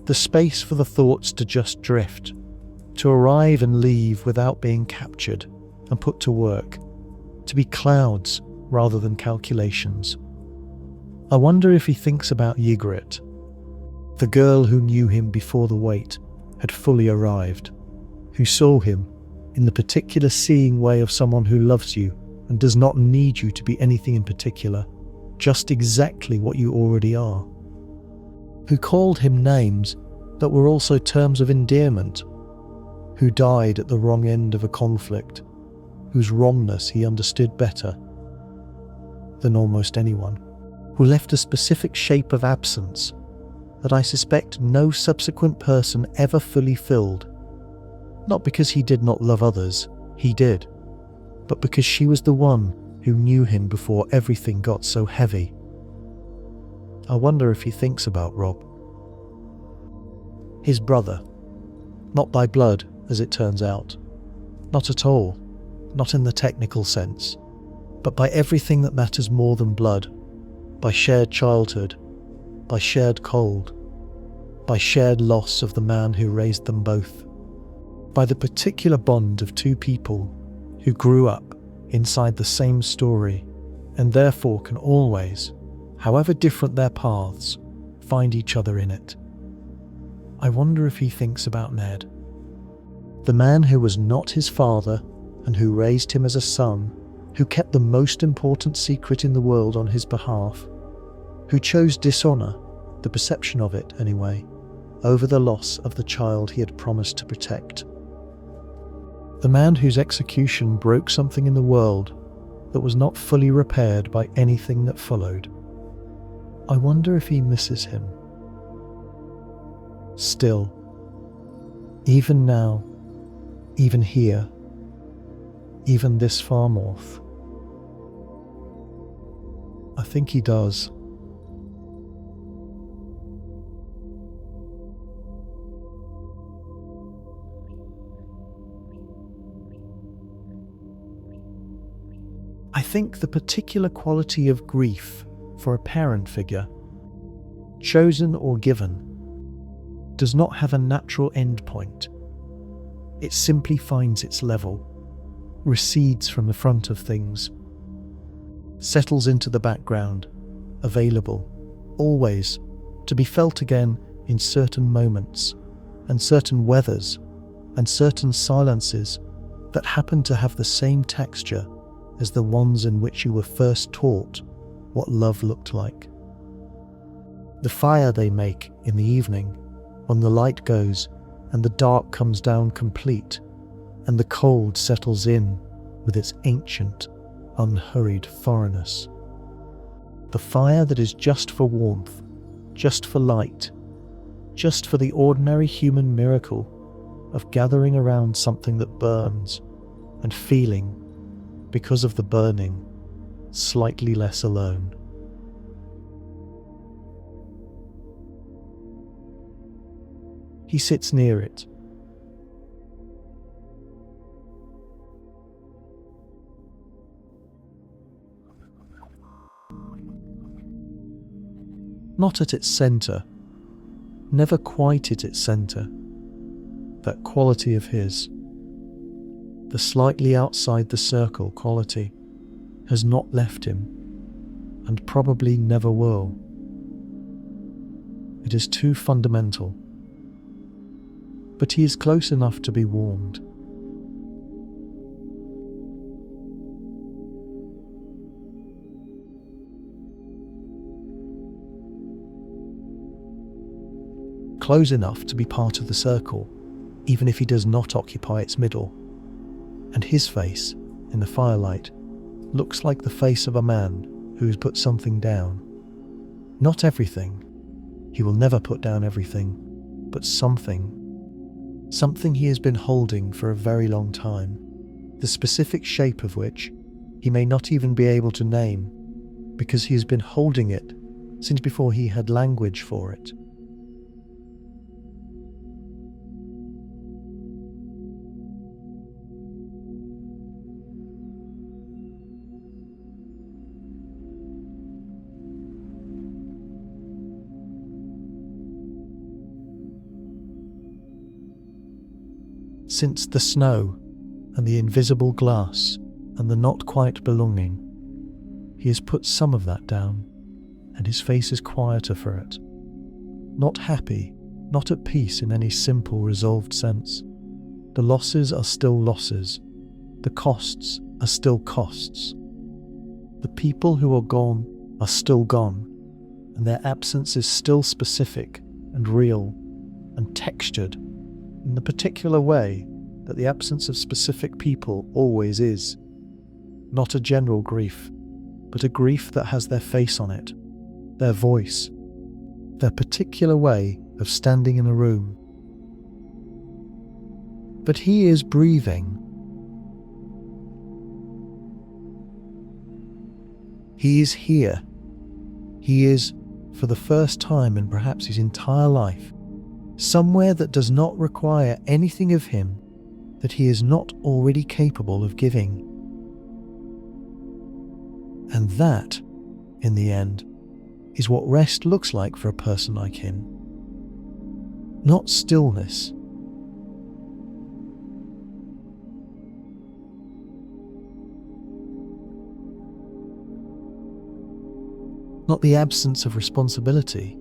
the space for the thoughts to just drift, to arrive and leave without being captured and put to work, to be clouds rather than calculations. I wonder if he thinks about Ygritte, the girl who knew him before the wait had fully arrived, who saw him in the particular seeing way of someone who loves you and does not need you to be anything in particular, just exactly what you already are, who called him names that were also terms of endearment, who died at the wrong end of a conflict, whose wrongness he understood better than almost anyone, who left a specific shape of absence that I suspect no subsequent person ever fully filled, not because he did not love others, he did, but because she was the one who knew him before everything got so heavy. I wonder if he thinks about Robb. His brother, not by blood, as it turns out, not at all, not in the technical sense, but by everything that matters more than blood, by shared childhood, by shared cold, by shared loss of the man who raised them both, by the particular bond of two people who grew up inside the same story and therefore can always, however different their paths, find each other in it. I wonder if he thinks about Ned, the man who was not his father and who raised him as a son, who kept the most important secret in the world on his behalf, who chose dishonour, the perception of it anyway, over the loss of the child he had promised to protect. The man whose execution broke something in the world that was not fully repaired by anything that followed. I wonder if he misses him. Still, even now, even here, even this far north, I think he does. I think the particular quality of grief for a parent figure, chosen or given, does not have a natural end point. It simply finds its level, recedes from the front of things, settles into the background, available, always, to be felt again in certain moments, and certain weathers, and certain silences that happen to have the same texture as the ones in which you were first taught what love looked like. The fire they make in the evening, when the light goes and the dark comes down complete, and the cold settles in with its ancient, unhurried foreignness. The fire that is just for warmth, just for light, just for the ordinary human miracle of gathering around something that burns and feeling, because of the burning, slightly less alone. He sits near it. Not at its centre, never quite at its centre, that quality of his, the slightly outside the circle quality, has not left him, and probably never will. It is too fundamental. But he is close enough to be warmed. Close enough to be part of the circle, even if he does not occupy its middle. And his face, in the firelight, looks like the face of a man who has put something down. Not everything. He will never put down everything, but something. Something he has been holding for a very long time, the specific shape of which he may not even be able to name, because he has been holding it since before he had language for it. Since the snow and the invisible glass and the not quite belonging, he has put some of that down, and his face is quieter for it. Not happy, not at peace in any simple, resolved sense. The losses are still losses. The costs are still costs. The people who are gone are still gone, and their absence is still specific and real and textured in the particular way that the absence of specific people always is. Not a general grief, but a grief that has their face on it, their voice, their particular way of standing in a room. But he is breathing. He is here. He is, for the first time in perhaps his entire life, somewhere that does not require anything of him that he is not already capable of giving. And that, in the end, is what rest looks like for a person like him. Not stillness. Not the absence of responsibility.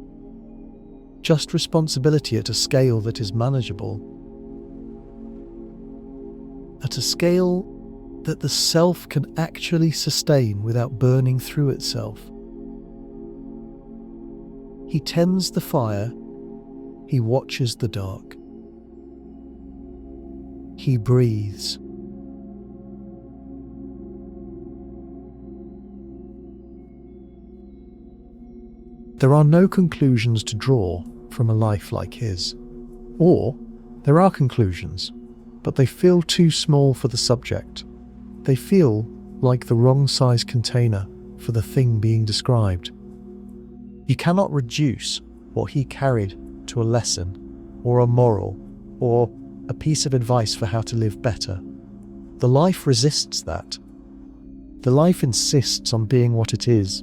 Just responsibility at a scale that is manageable. At a scale that the self can actually sustain without burning through itself. He tends the fire. He watches the dark. He breathes. There are no conclusions to draw from a life like his. Or, there are conclusions, but they feel too small for the subject. They feel like the wrong size container for the thing being described. You cannot reduce what he carried to a lesson, or a moral, or a piece of advice for how to live better. The life resists that. The life insists on being what it is,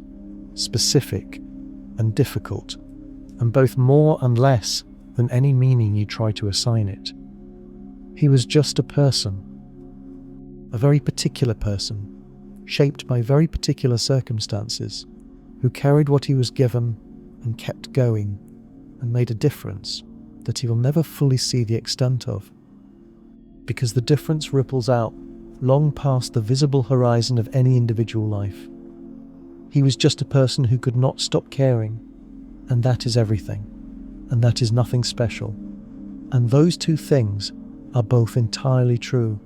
specific and difficult, and both more and less than any meaning you try to assign it. He was just a person, a very particular person, shaped by very particular circumstances, who carried what he was given and kept going, and made a difference that he will never fully see the extent of, because the difference ripples out long past the visible horizon of any individual life. He was just a person who could not stop caring, and that is everything, and that is nothing special, and those two things are both entirely true.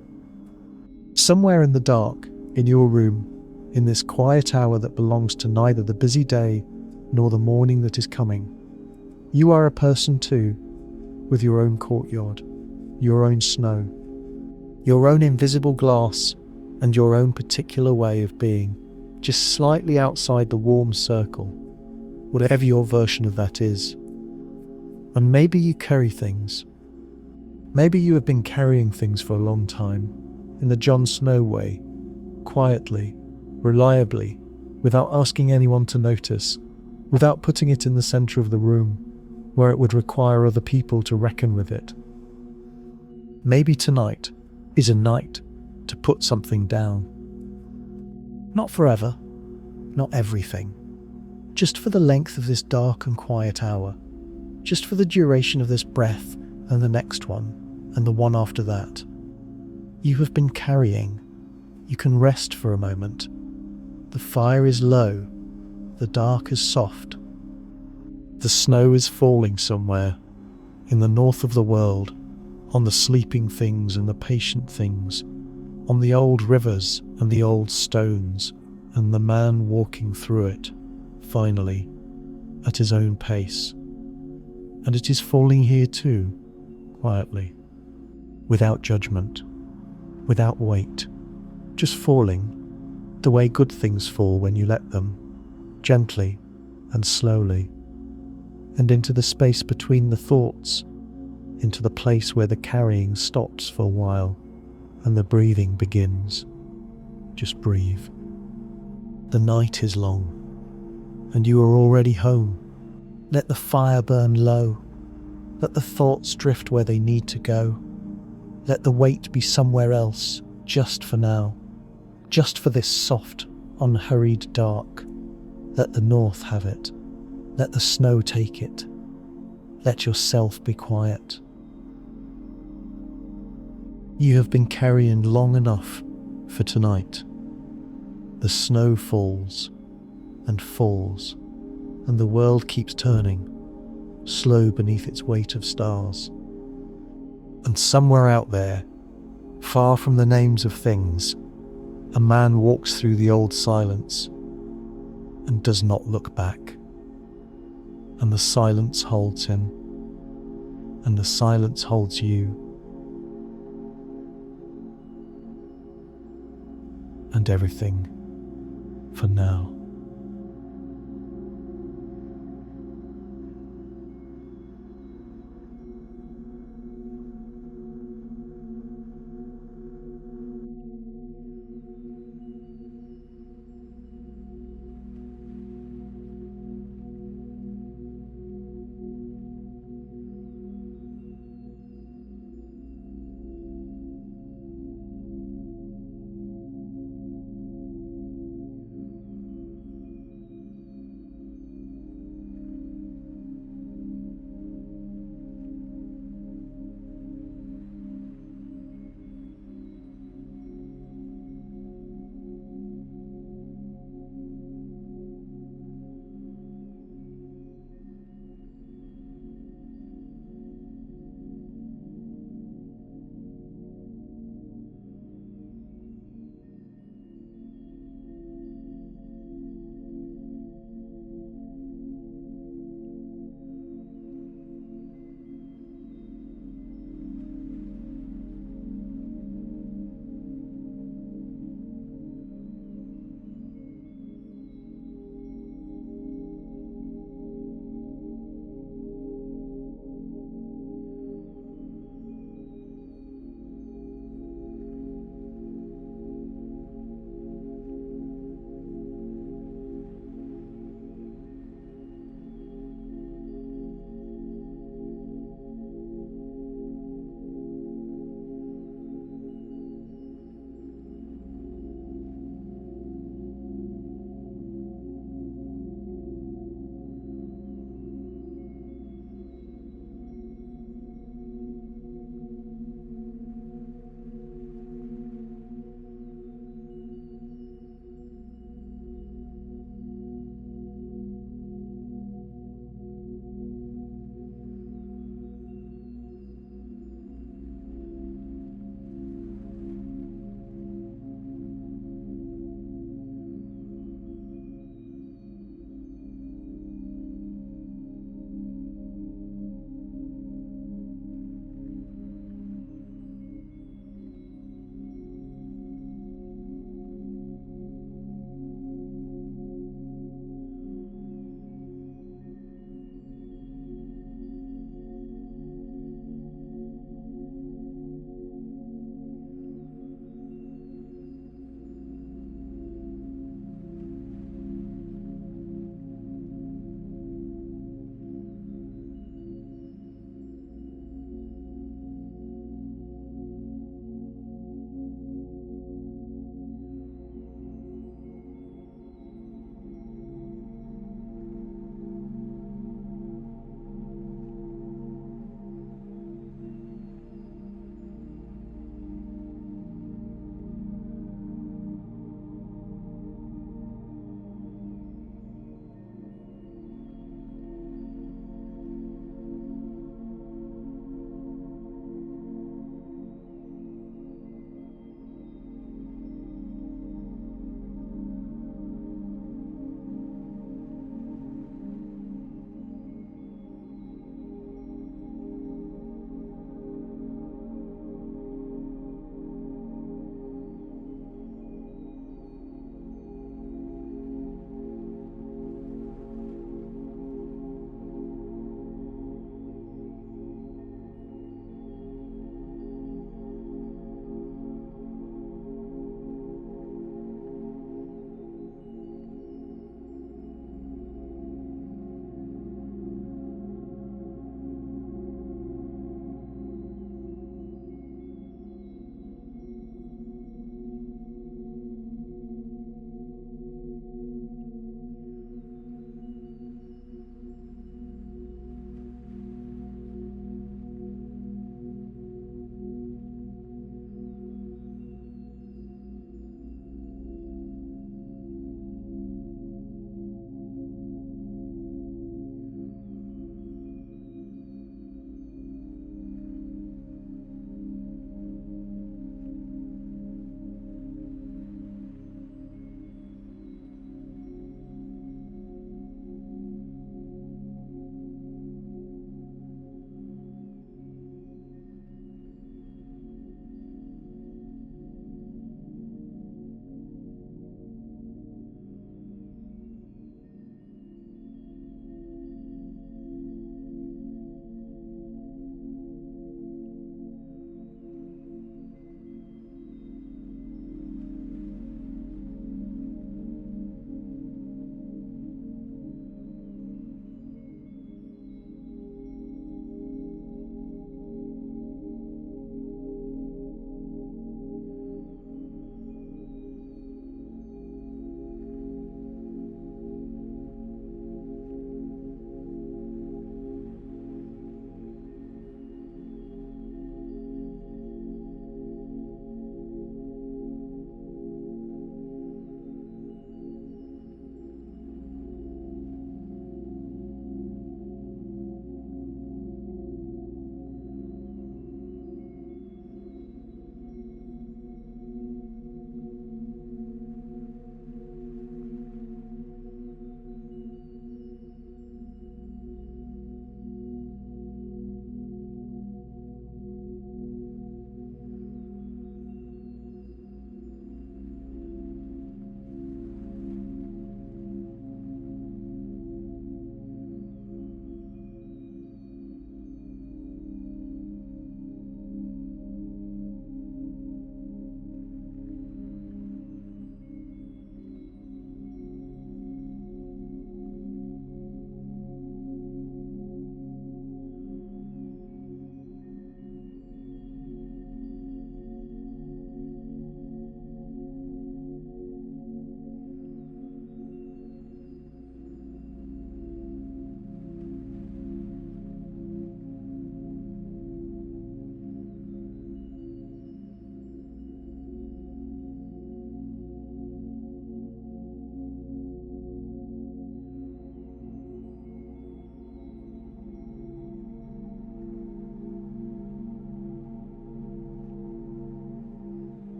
Somewhere in the dark, in your room, in this quiet hour that belongs to neither the busy day nor the morning that is coming, you are a person too, with your own courtyard, your own snow, your own invisible glass, and your own particular way of being, just slightly outside the warm circle, whatever your version of that is. And maybe you carry things. Maybe you have been carrying things for a long time, in the Jon Snow way, quietly, reliably, without asking anyone to notice, without putting it in the centre of the room, where it would require other people to reckon with it. Maybe tonight is a night to put something down. Not forever, not everything, just for the length of this dark and quiet hour, just for the duration of this breath and the next one, and the one after that. You have been carrying. You can rest for a moment. The fire is low. The dark is soft. The snow is falling somewhere, in the north of the world, on the sleeping things and the patient things, on the old rivers and the old stones, and the man walking through it, finally, at his own pace. And it is falling here too, quietly, without judgment, without weight, just falling, the way good things fall when you let them, gently and slowly, and into the space between the thoughts, into the place where the carrying stops for a while and the breathing begins. Just breathe. The night is long, and you are already home. Let the fire burn low. Let the thoughts drift where they need to go. Let the weight be somewhere else, just for now. Just for this soft, unhurried dark. Let the north have it. Let the snow take it. Let yourself be quiet. You have been carrying long enough for tonight. The snow falls and falls, and the world keeps turning, slow beneath its weight of stars. And somewhere out there, far from the names of things, a man walks through the old silence and does not look back. And the silence holds him, and the silence holds you. And everything for now.